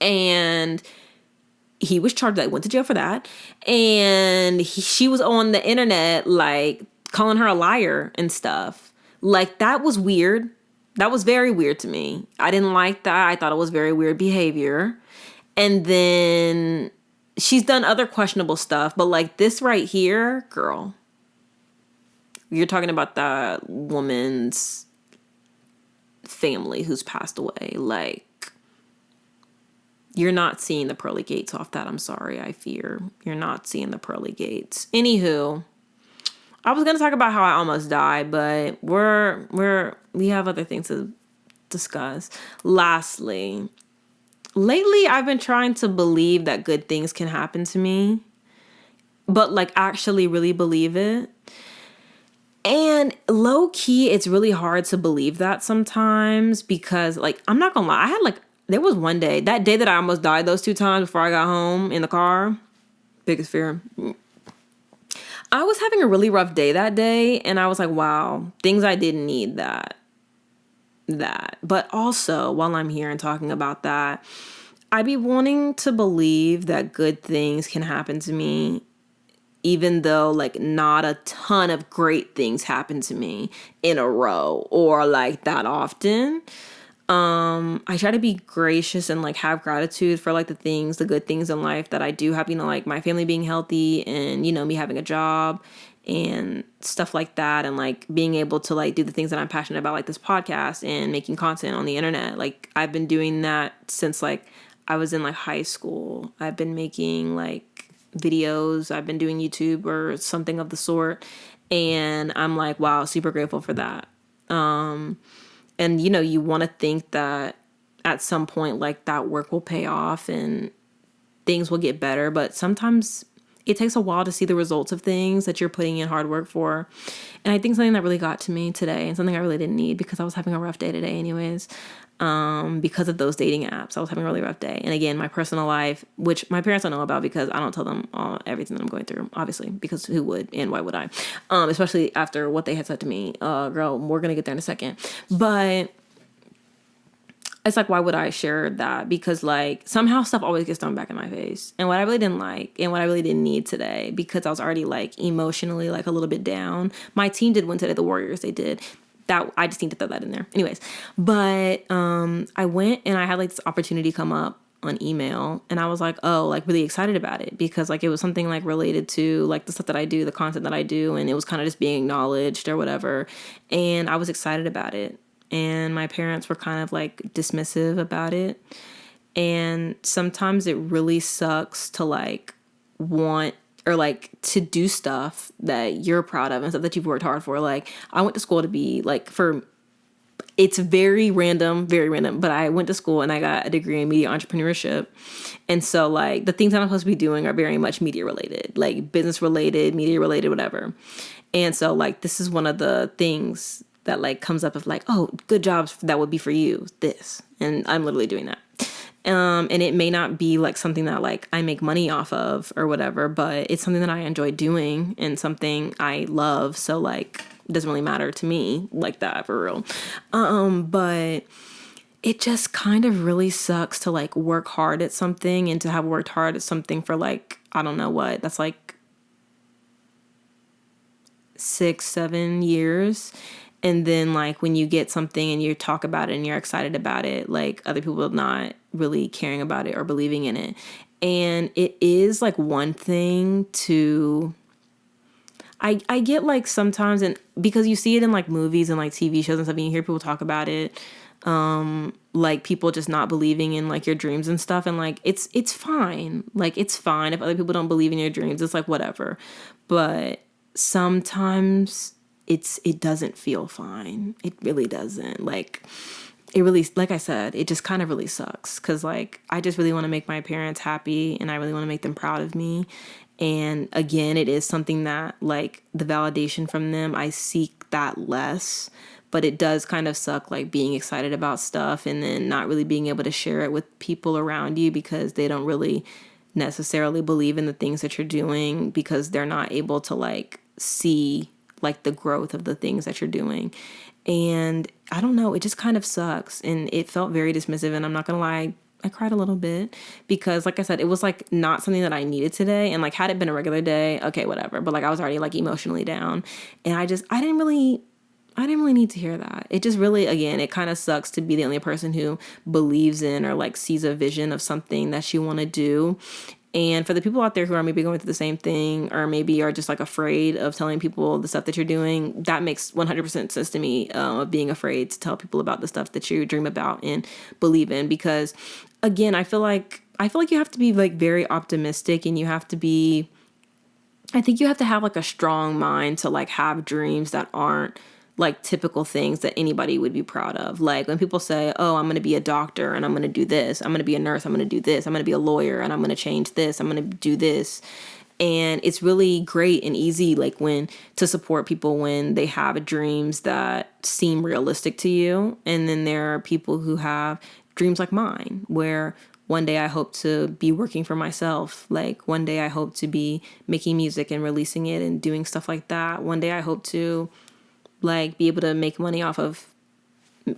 And he was charged, like went to jail for that. And she was on the internet, like calling her a liar and stuff. Like that was weird. That was very weird to me. I didn't like that. I thought it was very weird behavior. And then she's done other questionable stuff, but like this right here, girl, you're talking about that woman's family who's passed away. Like, you're not seeing the pearly gates off that. I'm sorry, I fear. You're not seeing the pearly gates. Anywho, I was going to talk about how I almost died, but we have other things to discuss. Lastly, lately I've been trying to believe that good things can happen to me, but like actually really believe it. And low key, it's really hard to believe that sometimes because like, I'm not gonna lie. There was one day, that day that I almost died those 2 times before I got home in the car, biggest fear. I was having a really rough day that day, and I was like, wow, things I didn't need that. But also, while I'm here and talking about that, I be wanting to believe that good things can happen to me, even though like not a ton of great things happen to me in a row or like that often. I try to be gracious and like have gratitude for like the good things in life that I do have, like my family being healthy and, me having a job and stuff like that. And like being able to like do the things that I'm passionate about, like this podcast and making content on the internet. Like I've been doing that since like I was in like high school. I've been making like videos. I've been doing YouTube or something of the sort. And I'm like, wow, super grateful for that. And, you want to think that at some point, like, that work will pay off and things will get better. But sometimes it takes a while to see the results of things that you're putting in hard work for. And I think something that really got to me today and something I really didn't need because I was having a rough day today anyways, because of those dating apps. I was having a really rough day. And again, my personal life, which my parents don't know about because I don't tell them everything that I'm going through, obviously, because who would and why would I? Especially after what they had said to me. Girl, we're going to get there in a second. But it's like, why would I share that? Because like somehow stuff always gets thrown back in my face. And what I really didn't like and what I really didn't need today, because I was already like emotionally like a little bit down. My team did win today, the Warriors, they did. That I just need to throw that in there. Anyways, but I went and I had like this opportunity come up on email and I was like, oh, like really excited about it because like it was something like related to like the stuff that I do, the content that I do, and it was kind of just being acknowledged or whatever. And I was excited about it. And my parents were kind of like dismissive about it. And sometimes it really sucks to like want or like to do stuff that you're proud of and stuff that you've worked hard for. Like I went to school to be like it's very random, but I went to school and I got a degree in media entrepreneurship. And so like the things that I'm supposed to be doing are very much media related, like business related, media related, whatever. And so like, this is one of the things that like comes up of like, oh, good jobs that would be for you, this. And I'm literally doing that. And it may not be like something that like I make money off of or whatever, but it's something that I enjoy doing and something I love. So like, it doesn't really matter to me like that for real. But it just kind of really sucks to like work hard at something and to have worked hard at something for like, I don't know what, that's like 6-7 years. And then like when you get something and you talk about it and you're excited about it, like other people are not really caring about it or believing in it. And it is like one thing to, I get like sometimes, and because you see it in like movies and like TV shows and stuff, and you hear people talk about it, like people just not believing in like your dreams and stuff. And like, it's fine. Like it's fine if other people don't believe in your dreams, it's like whatever. But sometimes it doesn't feel fine. It really doesn't. Like it really, like I said, it just kind of really sucks. Cause like, I just really want to make my parents happy and I really want to make them proud of me. And again, it is something that like the validation from them, I seek that less, but it does kind of suck like being excited about stuff and then not really being able to share it with people around you because they don't really necessarily believe in the things that you're doing because they're not able to like see like the growth of the things that you're doing. And I don't know, it just kind of sucks. And it felt very dismissive. And I'm not going to lie, I cried a little bit because, like I said, it was like not something that I needed today. And like, had it been a regular day, okay, whatever. But like, I was already like emotionally down, and I didn't really need to hear that. It just really, again, it kind of sucks to be the only person who believes in or like sees a vision of something that you want to do. And for the people out there who are maybe going through the same thing, or maybe are just like afraid of telling people the stuff that you're doing, that makes 100% sense to me, of being afraid to tell people about the stuff that you dream about and believe in. Because again, I feel like you have to be like very optimistic, and you have to be, I think you have to have like a strong mind to like have dreams that aren't like typical things that anybody would be proud of. Like when people say, oh, I'm going to be a doctor and I'm going to do this. I'm going to be a nurse. I'm going to do this. I'm going to be a lawyer and I'm going to change this. I'm going to do this. And it's really great and easy, like when to support people when they have dreams that seem realistic to you. And then there are people who have dreams like mine, where one day I hope to be working for myself. Like one day I hope to be making music and releasing it and doing stuff like that. One day I hope to like be able to make money off of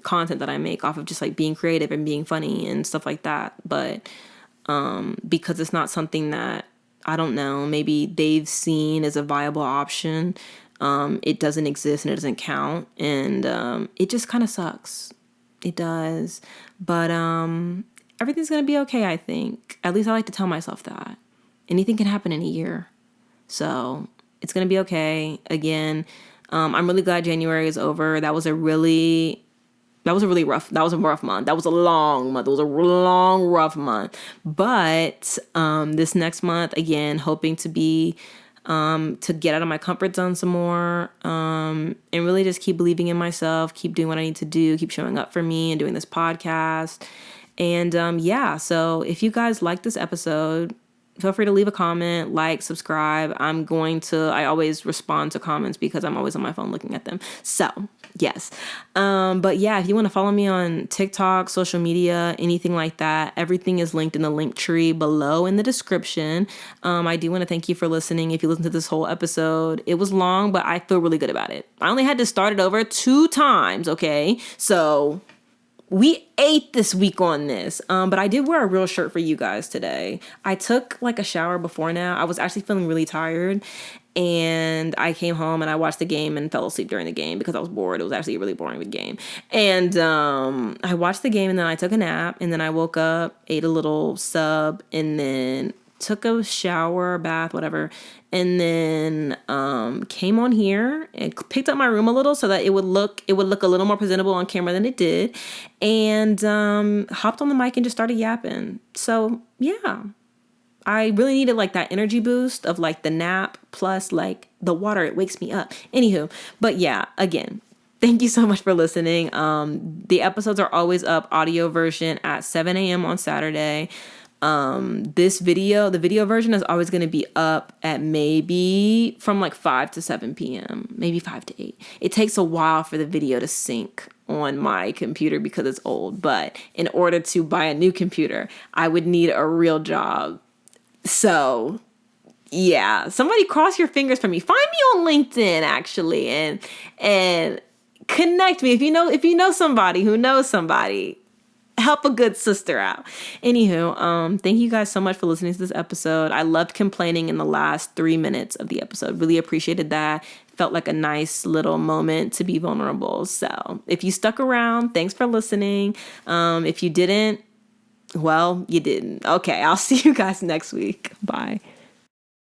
content that I make, off of just like being creative and being funny and stuff like that. But because it's not something that, I don't know, maybe they've seen as a viable option, it doesn't exist and it doesn't count, and it just kind of sucks. It does. But everything's gonna be okay, I think. At least I like to tell myself that. Anything can happen in a year, so it's gonna be okay. Again, I'm really glad January is over. That was a rough month. That was a long month. It was a long, rough month. But this next month, again, hoping to be, to get out of my comfort zone some more, and really just keep believing in myself, keep doing what I need to do, keep showing up for me and doing this podcast. And so if you guys like this episode, feel free to leave a comment, like, subscribe. I always respond to comments because I'm always on my phone looking at them. So, yes. But yeah, if you want to follow me on TikTok, social media, anything like that, everything is linked in the link tree below in the description. I do want to thank you for listening. If you listened to this whole episode, it was long, but I feel really good about it. I only had to start it over 2 times, okay? So we ate this week on this, but I did wear a real shirt for you guys today. I took like a shower before now. I was actually feeling really tired, and I came home and I watched the game and fell asleep during the game because I was bored. It was actually a really boring game. And I watched the game, and then I took a nap, and then I woke up, ate a little sub, and then took a shower, bath, whatever, and then came on here and picked up my room a little so that it would look a little more presentable on camera than it did, and hopped on the mic and just started yapping. So yeah, I really needed like that energy boost of like the nap plus like the water. It wakes me up. Anywho, but yeah, again, thank you so much for listening. The episodes are always up, audio version at 7 a.m. on Saturday. The video version is always going to be up at maybe from like 5 to 7 p.m., maybe 5 to 8. It takes a while for the video to sync on my computer because it's old, but in order to buy a new computer, I would need a real job. So yeah, somebody cross your fingers for me. Find me on LinkedIn actually, and connect me if you know somebody who knows somebody. Help a good sister out. Anywho, thank you guys so much for listening to this episode. I loved complaining in the last 3 minutes of the episode. Really appreciated that. Felt like a nice little moment to be vulnerable. So if you stuck around, thanks for listening. If you didn't, well, you didn't. Okay, I'll see you guys next week. Bye.